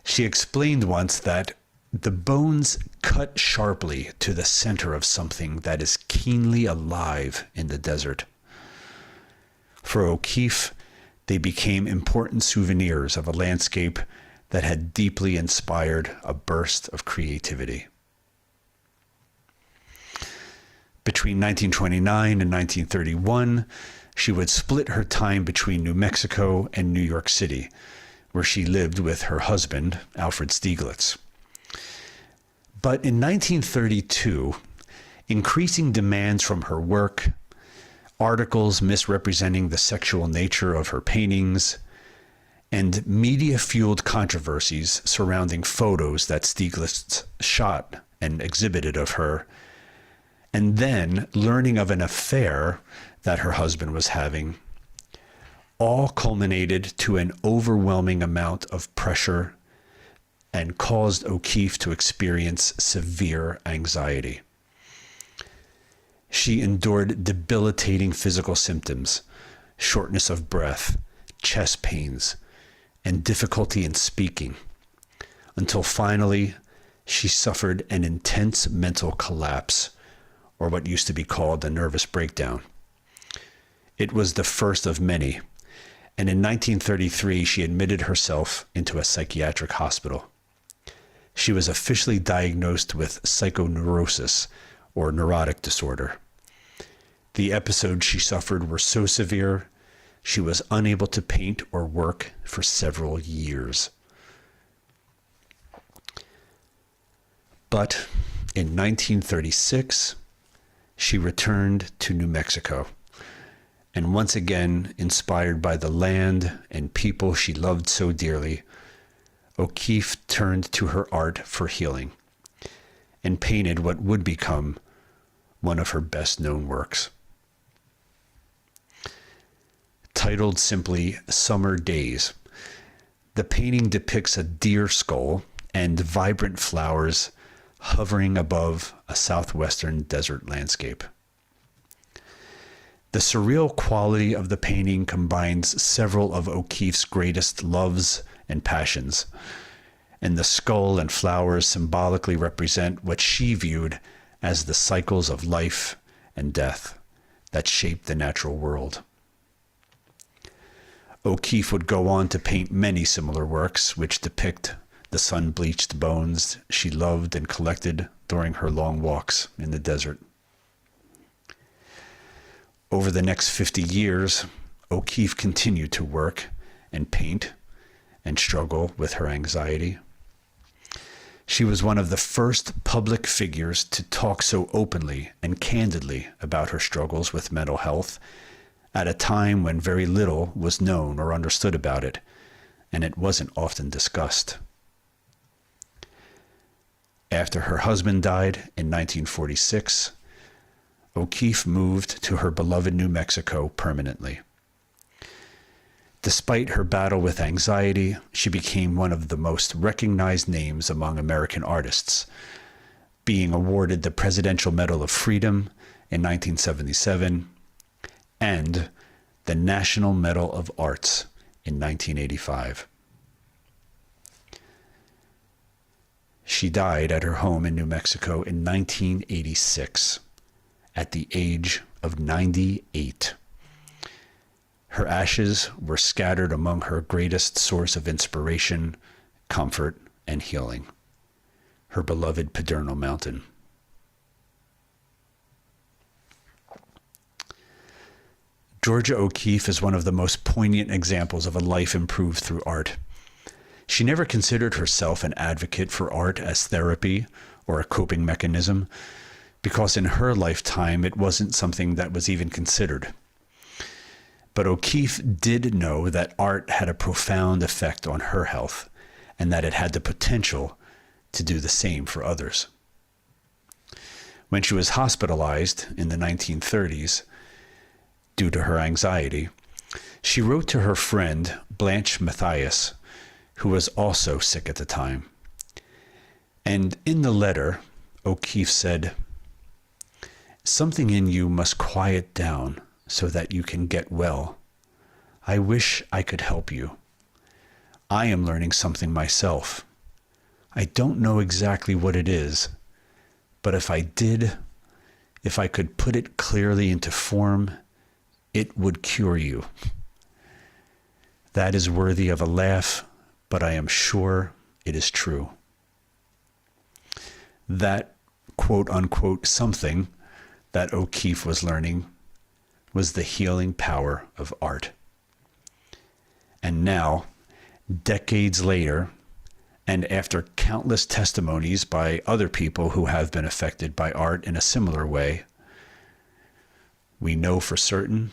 She explained once that the bones cut sharply to the center of something that is keenly alive in the desert. For O'Keeffe, they became important souvenirs of a landscape that had deeply inspired a burst of creativity. Between 1929 and 1931, she would split her time between New Mexico and New York City, where she lived with her husband, Alfred Stieglitz. But in 1932, increasing demands from her work, articles misrepresenting the sexual nature of her paintings, and media-fueled controversies surrounding photos that Stieglitz shot and exhibited of her, and then learning of an affair that her husband was having, all culminated to an overwhelming amount of pressure and caused O'Keeffe to experience severe anxiety. She endured debilitating physical symptoms, shortness of breath, chest pains, and difficulty in speaking, until finally she suffered an intense mental collapse, or what used to be called a nervous breakdown. It was the first of many, and in 1933 she admitted herself into a psychiatric hospital. She was officially diagnosed with psychoneurosis, or neurotic disorder. The episodes she suffered were so severe, she was unable to paint or work for several years. But in 1936, she returned to New Mexico, and once again, inspired by the land and people she loved so dearly, O'Keeffe turned to her art for healing and painted what would become one of her best-known works. Titled simply Summer Days, The painting depicts a deer skull and vibrant flowers hovering above a southwestern desert landscape. The surreal quality of the painting combines several of O'Keeffe's greatest loves and passions, and the skull and flowers symbolically represent what she viewed as the cycles of life and death that shape the natural world. O'Keeffe would go on to paint many similar works which depict the sun-bleached bones she loved and collected during her long walks in the desert. Over the next 50 years, O'Keeffe continued to work and paint and struggle with her anxiety. She was one of the first public figures to talk so openly and candidly about her struggles with mental health at a time when very little was known or understood about it, and it wasn't often discussed. After her husband died in 1946, O'Keeffe moved to her beloved New Mexico permanently. Despite her battle with anxiety, she became one of the most recognized names among American artists, being awarded the Presidential Medal of Freedom in 1977 and the National Medal of Arts in 1985. She died at her home in New Mexico in 1986 at the age of 98. Her ashes were scattered among her greatest source of inspiration, comfort, and healing, her beloved Padurno Mountain. Georgia O'Keeffe is one of the most poignant examples of a life improved through art. She never considered herself an advocate for art as therapy or a coping mechanism, because in her lifetime it wasn't something that was even considered. But O'Keeffe did know that art had a profound effect on her health and that it had the potential to do the same for others. When she was hospitalized in the 1930s due to her anxiety, she wrote to her friend Blanche Matthias, who was also sick at the time. And in the letter, O'Keeffe said, "Something in you must quiet down so that you can get well. I wish I could help you. I am learning something myself. I don't know exactly what it is, but if I did, if I could put it clearly into form, it would cure you. That is worthy of a laugh, but I am sure it is true." That quote unquote something that O'Keeffe was learning was the healing power of art. And now, decades later, and after countless testimonies by other people who have been affected by art in a similar way, we know for certain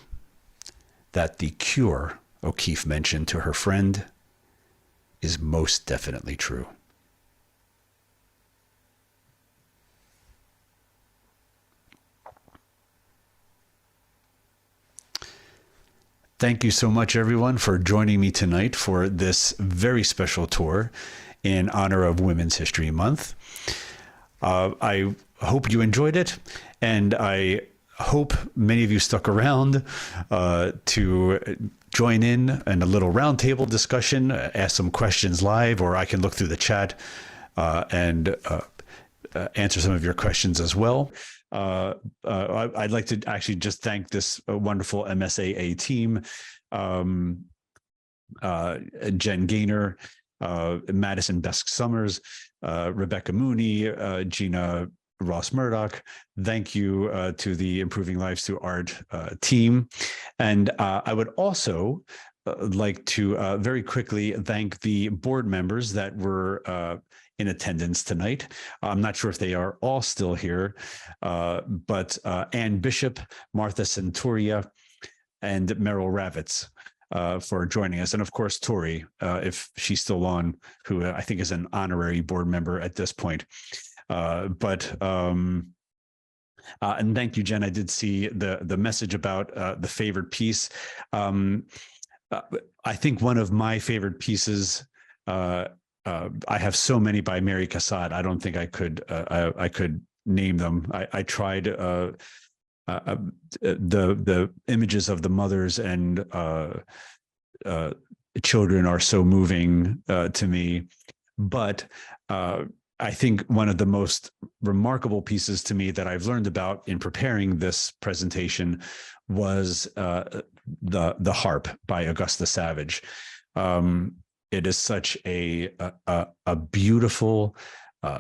that the cure O'Keeffe mentioned to her friend is most definitely true. Thank you so much, everyone, for joining me tonight for this very special tour in honor of Women's History Month. I hope you enjoyed it, and I hope many of you stuck around to join in a little roundtable discussion, ask some questions live, or I can look through the chat and answer some of your questions as well. I'd like to actually just thank this wonderful MSAA team, Jen Gaynor, Madison Besk Summers, Rebecca Mooney, Gina Ross Murdoch. Thank you to the Improving Lives Through Art team. And I would also like to very quickly thank the board members that were in attendance tonight. I'm not sure if they are all still here, but Ann Bishop, Martha Centuria, and Meryl Ravitz for joining us. And of course, Tori, if she's still on, who I think is an honorary board member at this point. And thank you, Jen. I did see the message about the favorite piece. I think one of my favorite pieces. I have so many by Mary Cassatt. I don't think I could name them. I tried. The images of the mothers and children are so moving to me, but I think one of the most remarkable pieces to me that I've learned about in preparing this presentation was the harp by Augusta Savage. It is such a beautiful,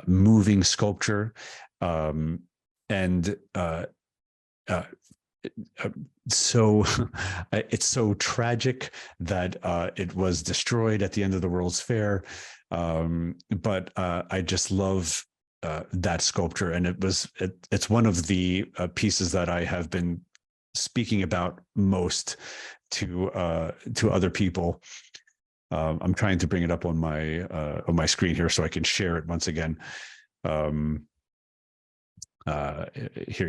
moving sculpture, and so it's so tragic that it was destroyed at the end of the World's Fair. But I just love that sculpture, and it's one of the pieces that I have been speaking about most to other people. I'm trying to bring it up on my screen here so I can share it once again. Here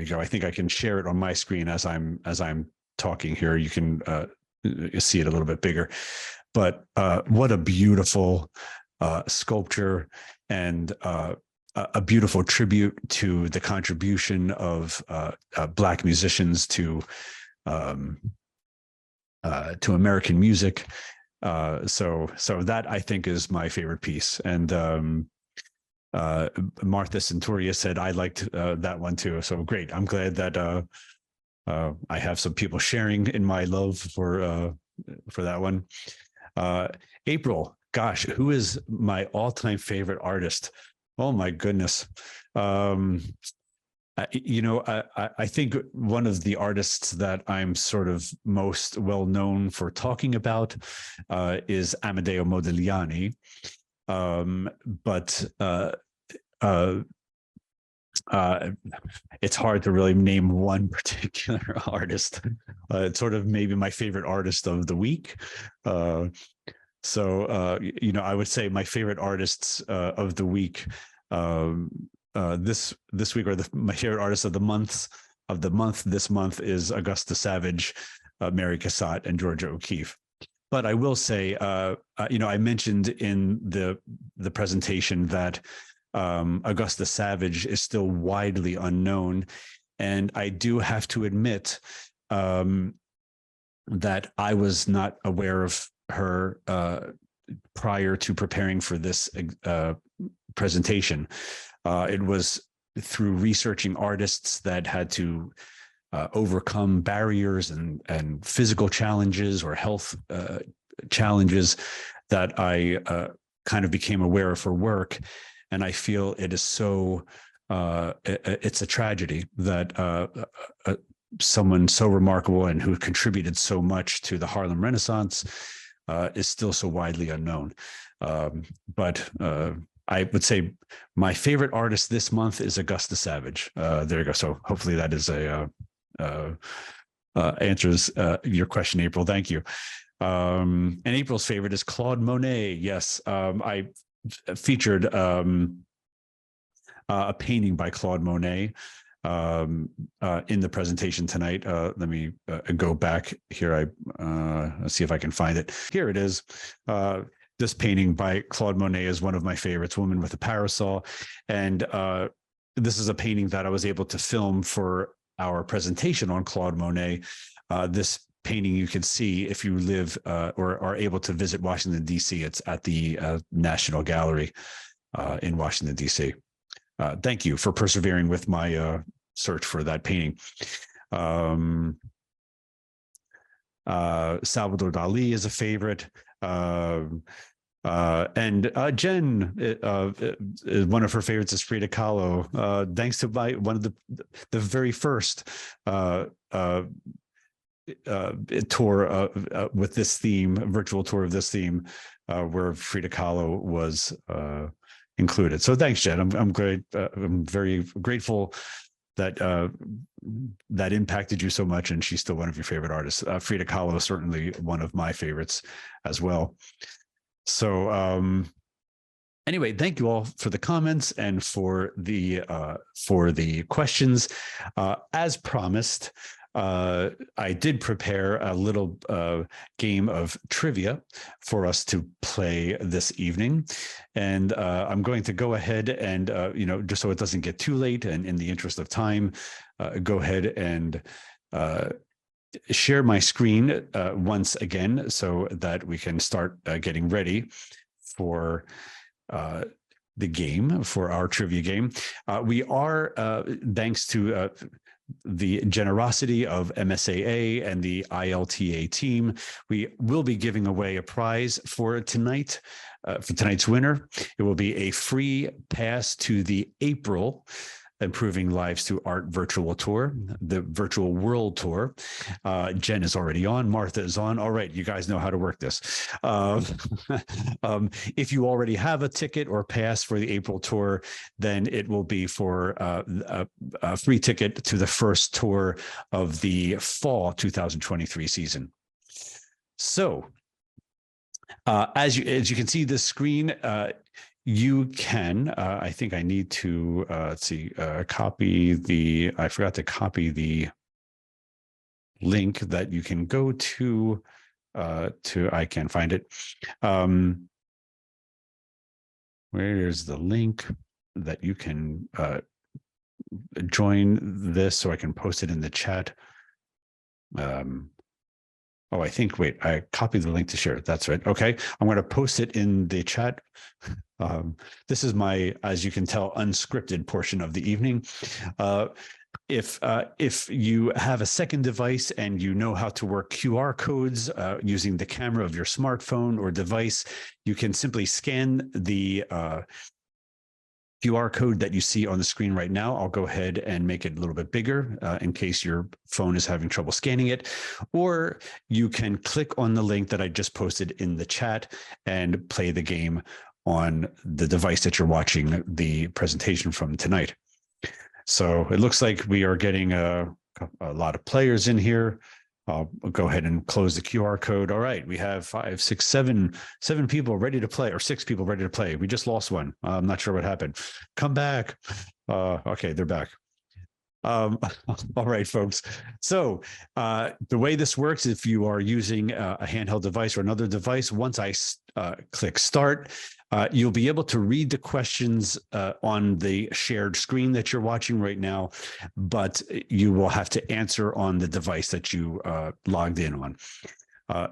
you go. I think I can share it on my screen as I'm talking here. You can see it a little bit bigger, but what a beautiful sculpture, and a beautiful tribute to the contribution of Black musicians to American music. So that, I think, is my favorite piece. And Martha Centuria said I liked that one too. So great. I'm glad that I have some people sharing in my love for that one. April, gosh, who is my all-time favorite artist? Oh my goodness. I think one of the artists that I'm sort of most well known for talking about is Amedeo Modigliani. But it's hard to really name one particular artist. It's sort of maybe my favorite artist of the week. I would say my favorite artists of the week this week, or my favorite artist of the month this month, is Augusta Savage, Mary Cassatt, and Georgia O'Keeffe. But I will say, I mentioned in the presentation that Augusta Savage is still widely unknown, and I do have to admit that I was not aware of her prior to preparing for this presentation. It was through researching artists that had to overcome barriers and physical challenges or health challenges that I kind of became aware of her work. And I feel it is so, it's a tragedy that someone so remarkable and who contributed so much to the Harlem Renaissance is still so widely unknown. But I would say my favorite artist this month is Augusta Savage. There you go. So hopefully that is answers your question, April. Thank you. And April's favorite is Claude Monet. Yes, I featured a painting by Claude Monet in the presentation tonight. Let me go back here. Let's see if I can find it. Here it is. This painting by Claude Monet is one of my favorites, Woman with a Parasol. And this is a painting that I was able to film for our presentation on Claude Monet. This painting you can see if you live or are able to visit Washington, D.C. It's at the National Gallery in Washington, D.C. Thank you for persevering with my search for that painting. Salvador Dali is a favorite. And Jen, one of her favorites is Frida Kahlo. Thanks to one of the very first tour with this theme, a virtual tour of this theme, where Frida Kahlo was included. So thanks, Jen. I'm great. I'm very grateful that that impacted you so much, and she's still one of your favorite artists. Frida Kahlo is certainly one of my favorites as well. So anyway, thank you all for the comments and for the questions. As promised, I did prepare a little game of trivia for us to play this evening. And I'm going to go ahead and, just so it doesn't get too late and in the interest of time, go ahead and share my screen once again so that we can start getting ready for the game, for our trivia game. We are, thanks to the generosity of MSAA and the ILTA team, we will be giving away a prize for tonight, for tonight's winner. It will be a free pass to the April Improving Lives Through Art virtual tour, the virtual world tour. Jen is already on. Martha is on. All right, you guys know how to work this. If you already have a ticket or pass for the April tour, then it will be for a free ticket to the first tour of the fall 2023 season. So, as you can see the screen, you can, I think I need to, let's see, copy the, I forgot to copy the link that you can go to, I can't find it. Where's the link that you can join this so I can post it in the chat? Oh, I think, wait, I copied the link to share. That's right. Okay. I'm going to post it in the chat. This is my, as you can tell, unscripted portion of the evening. If you have a second device and you know how to work QR codes using the camera of your smartphone or device, you can simply scan the QR code that you see on the screen right now. I'll go ahead and make it a little bit bigger in case your phone is having trouble scanning it. Or you can click on the link that I just posted in the chat and play the game on the device that you're watching the presentation from tonight. So it looks like we are getting a lot of players in here. I'll go ahead and close the QR code. All right, we have 5, 6, 7 people ready to play, or 6 people ready to play. We just lost one. I'm not sure what happened. Come back. Okay, they're back. All right, folks. So the way this works, if you are using a handheld device or another device, once I click start, you'll be able to read the questions on the shared screen that you're watching right now, but you will have to answer on the device that you logged in on.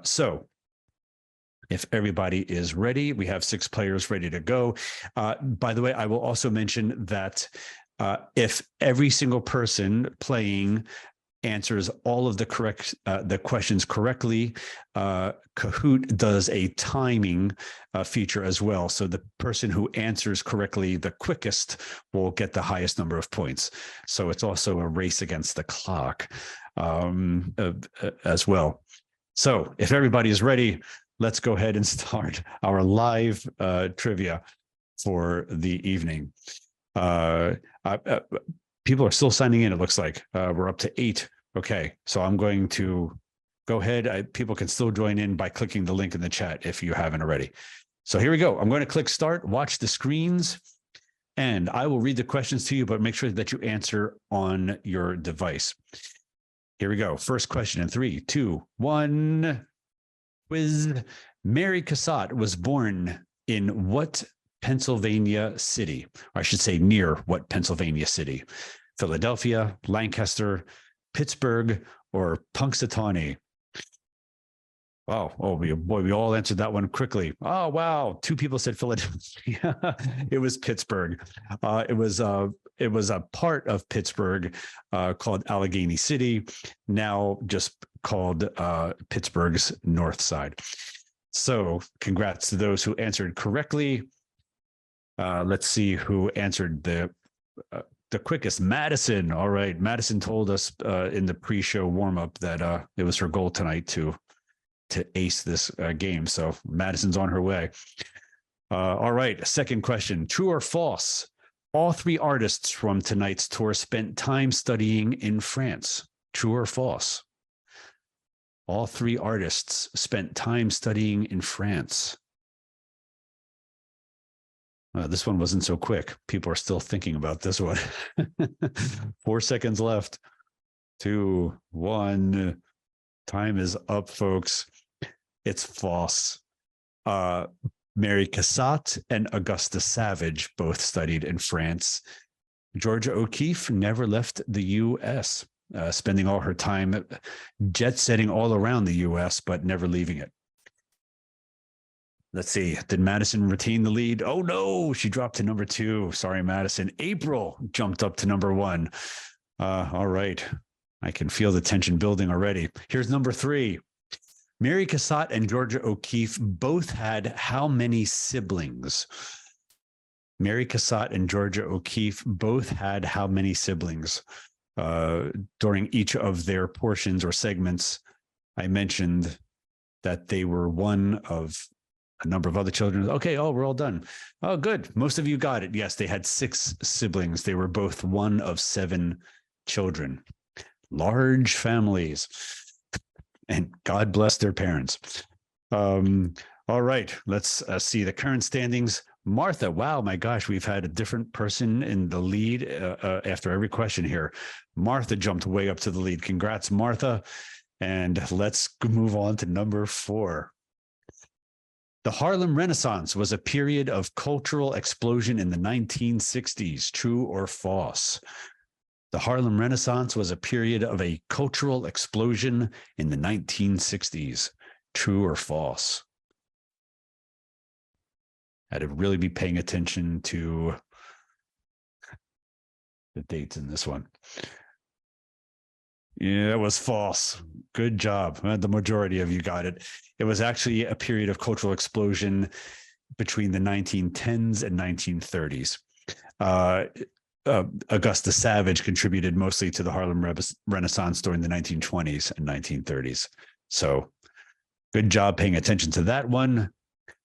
So if everybody is ready, we have 6 players ready to go. By the way, I will also mention that if every single person playing answers all of the questions correctly, Kahoot does a timing feature as well. So the person who answers correctly the quickest will get the highest number of points. So it's also a race against the clock as well. So if everybody is ready, let's go ahead and start our live trivia for the evening. People are still signing in, it looks like. We're up to 8. Okay, so I'm going to go ahead. People can still join in by clicking the link in the chat if you haven't already. So here we go. I'm going to click start, watch the screens, and I will read the questions to you, but make sure that you answer on your device. Here we go. First question in 3, 2, 1. Quiz. Mary Cassatt was born in what Pennsylvania city? Or I should say near what Pennsylvania city? Philadelphia, Lancaster, Pittsburgh, or Punxsutawney? Wow. Oh, boy, we all answered that one quickly. Oh, wow. 2 people said Philadelphia. It was Pittsburgh. It was a part of Pittsburgh called Allegheny City, now just called Pittsburgh's North Side. So congrats to those who answered correctly. Let's see who answered the quickest. Madison. All right. Madison told us in the pre-show warm-up that it was her goal tonight to ace this game. So Madison's on her way. All right. Second question. True or false? All 3 artists from tonight's tour spent time studying in France. True or false? All 3 artists spent time studying in France. This one wasn't so quick. People are still thinking about this one. 4 seconds left. 2, 1. Time is up, folks. It's false. Mary Cassatt and Augusta Savage both studied in France. Georgia O'Keeffe never left the U.S., spending all her time jet setting all around the U.S., but never leaving it. Let's see. Did Madison retain the lead? Oh, no. She dropped to number 2. Sorry, Madison. April jumped up to number 1. All right. I can feel the tension building already. Here's number 3. Mary Cassatt and Georgia O'Keeffe both had how many siblings? Mary Cassatt and Georgia O'Keeffe both had how many siblings? During each of their portions or segments, I mentioned that they were one of a number of other children. Okay, we're all done. Oh, good. Most of you got it. Yes, they had 6 siblings. They were both one of 7 children. Large families. And God bless their parents. All right, let's see the current standings. Martha, wow, my gosh, we've had a different person in the lead after every question here. Martha jumped way up to the lead. Congrats, Martha. And let's move on to number 4. The Harlem Renaissance was a period of cultural explosion in the 1960s. True or false? The Harlem Renaissance was a period of a cultural explosion in the 1960s. True or false? I had to really be paying attention to the dates in this one. Yeah, it was false. Good job. The majority of you got it. It was actually a period of cultural explosion between the 1910s and 1930s. Augusta Savage contributed mostly to the Harlem Renaissance during the 1920s and 1930s. So good job paying attention to that one.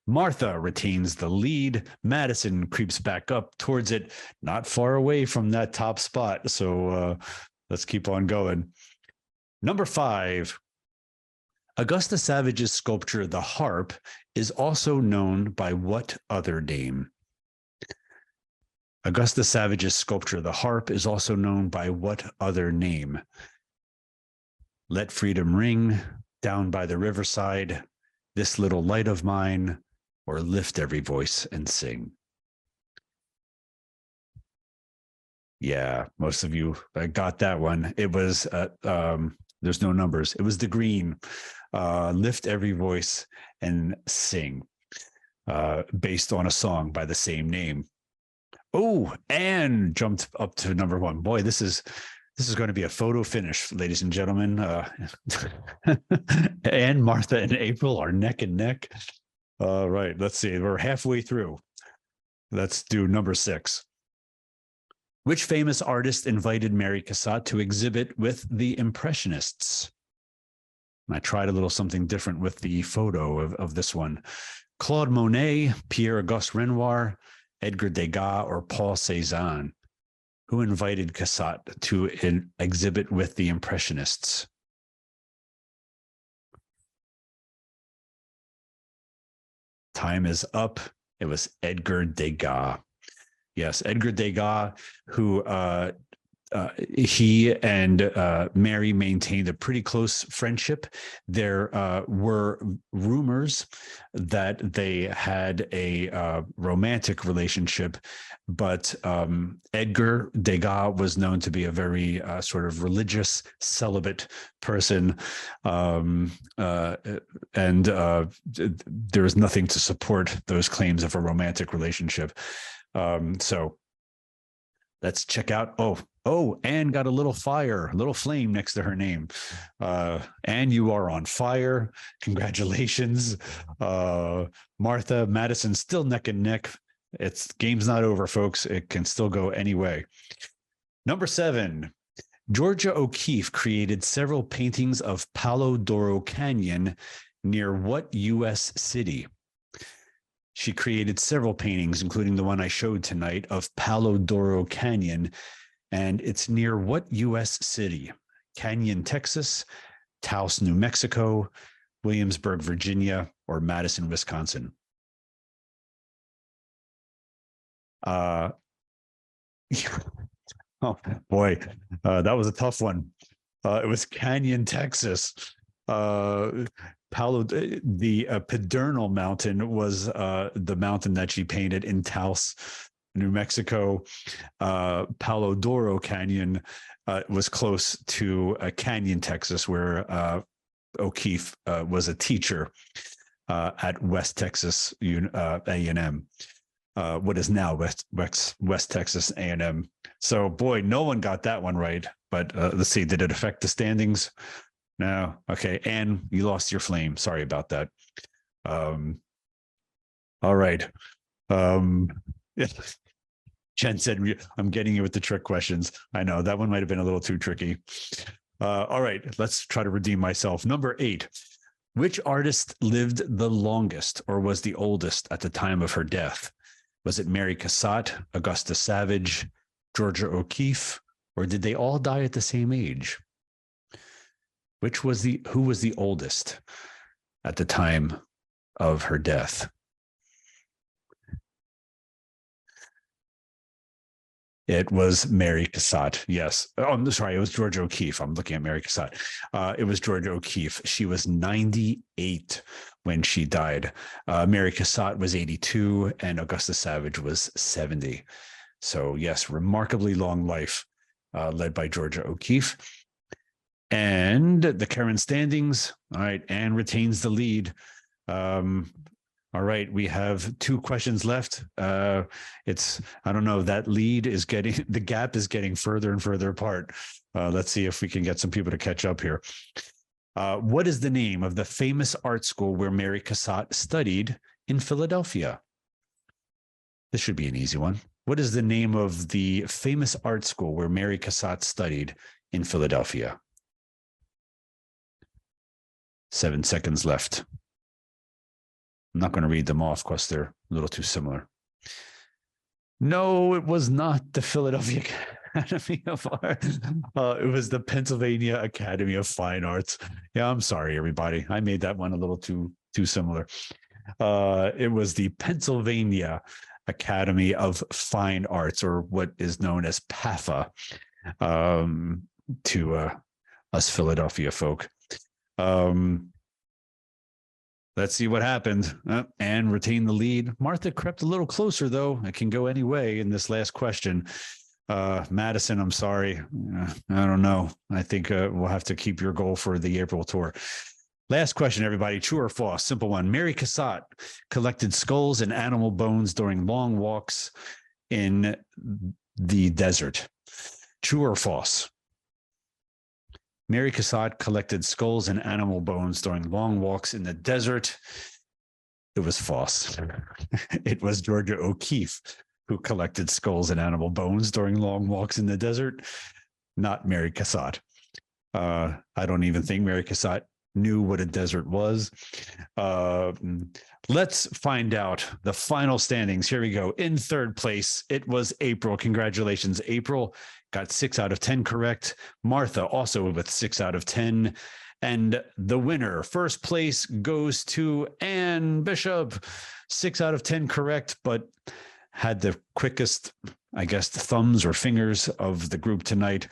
Martha retains the lead. Madison creeps back up towards it, not far away from that top spot. So let's keep on going. Number 5. Augusta Savage's sculpture, The Harp, is also known by what other name? Augusta Savage's sculpture, The Harp, is also known by what other name? Let Freedom Ring, Down by the Riverside, This Little Light of Mine, or Lift Every Voice and Sing? Yeah, most of you got that one. It was, there's no numbers. It was the green, Lift Every Voice and Sing, based on a song by the same name. Oh, Anne jumped up to number 1. Boy, this is going to be a photo finish, ladies and gentlemen. Anne, Martha, and April are neck and neck. All right, let's see. We're halfway through. Let's do number 6. Which famous artist invited Mary Cassatt to exhibit with the Impressionists? And I tried a little something different with the photo of this one. Claude Monet, Pierre-Auguste Renoir, Edgar Degas, or Paul Cézanne? Who invited Cassatt to exhibit with the Impressionists? Time is up. It was Edgar Degas. Yes, Edgar Degas, who he and Mary maintained a pretty close friendship. There were rumors that they had a romantic relationship, but Edgar Degas was known to be a very sort of religious, celibate person, and there was nothing to support those claims of a romantic relationship. So let's check out. Oh, Anne got a little flame next to her name. Anne, you are on fire. Congratulations. Martha, Madison, still neck and neck. Game's not over, folks. It can still go any way. Number 7, Georgia O'Keeffe created several paintings of Palo Duro Canyon near what U.S. city? She created several paintings, including the one I showed tonight, of Palo Duro Canyon, and it's near what U.S. city? Canyon, Texas, Taos, New Mexico, Williamsburg, Virginia, or Madison, Wisconsin? Oh boy, that was a tough one. It was Canyon, Texas. The Pedernal Mountain was the mountain that she painted in Taos, New Mexico. Palo Duro Canyon was close to Canyon, Texas, where O'Keeffe was a teacher at West Texas A&M. What is now West Texas A&M. So, boy, no one got that one right. But let's see, did it affect the standings? No. Okay, Anne, you lost your flame. Sorry about that. All right. Yeah. Jen said, I'm getting you with the trick questions. I know that one might have been a little too tricky. All right, let's try to redeem myself. Number 8. Which artist lived the longest or was the oldest at the time of her death? Was it Mary Cassatt, Augusta Savage, Georgia O'Keeffe, or did they all die at the same age? Who was the oldest at the time of her death? It was Mary Cassatt. Yes. Oh, I'm sorry. It was Georgia O'Keeffe. I'm looking at Mary Cassatt. It was Georgia O'Keeffe. She was 98 when she died. Mary Cassatt was 82 and Augusta Savage was 70. So yes, remarkably long life led by Georgia O'Keeffe. And the current standings. All right. Anne retains the lead. All right, we have 2 questions left. I don't know, that lead is the gap is getting further and further apart. Let's see if we can get some people to catch up here. What is the name of the famous art school where Mary Cassatt studied in Philadelphia? This should be an easy one. What is the name of the famous art school where Mary Cassatt studied in Philadelphia? 7 seconds left. I'm not going to read them off because they're a little too similar. No, it was not the Philadelphia Academy of Art. It was the Pennsylvania Academy of Fine Arts. Yeah, I'm sorry, everybody. I made that one a little too similar. It was the Pennsylvania Academy of Fine Arts, or what is known as PAFA, to us Philadelphia folk. Let's see what happened. Anne retained the lead. Martha crept a little closer, though. It can go any way in this last question. Madison, I'm sorry. I don't know. I think we'll have to keep your goal for the April tour. Last question, everybody. True or false? Simple one. Mary Cassatt collected skulls and animal bones during long walks in the desert. True or false? Mary Cassatt collected skulls and animal bones during long walks in the desert. It was false. It was Georgia O'Keeffe who collected skulls and animal bones during long walks in the desert, not Mary Cassatt. I don't even think Mary Cassatt knew what a desert was. Let's find out the final standings. Here we go. In 3rd place, it was April. Congratulations, April. Got 6 out of 10 correct. Martha also with 6 out of 10. And the winner, 1st place, goes to Anne Bishop. 6 out of 10 correct, but had the quickest, I guess, thumbs or fingers of the group tonight.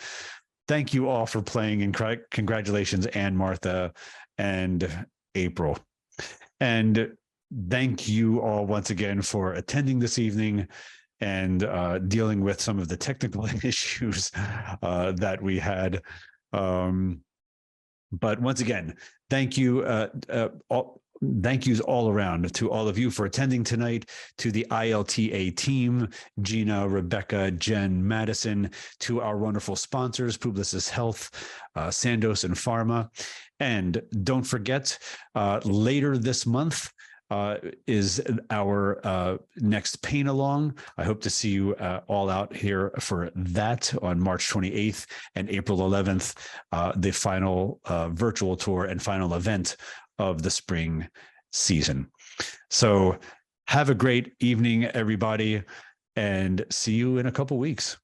Thank you all for playing, and congratulations, Anne, Martha, and April. And thank you all once again for attending this evening and dealing with some of the technical issues that we had. But once again, thank you. Thank yous all around to all of you for attending tonight, to the ILTA team, Gina, Rebecca, Jen, Madison, to our wonderful sponsors, Publicis Health, Sandoz, and Pharma. And don't forget, later this month, is our next paint along. I hope to see you all out here for that on March 28th and April 11th, the final virtual tour and final event of the spring season. So have a great evening, everybody, and see you in a couple weeks.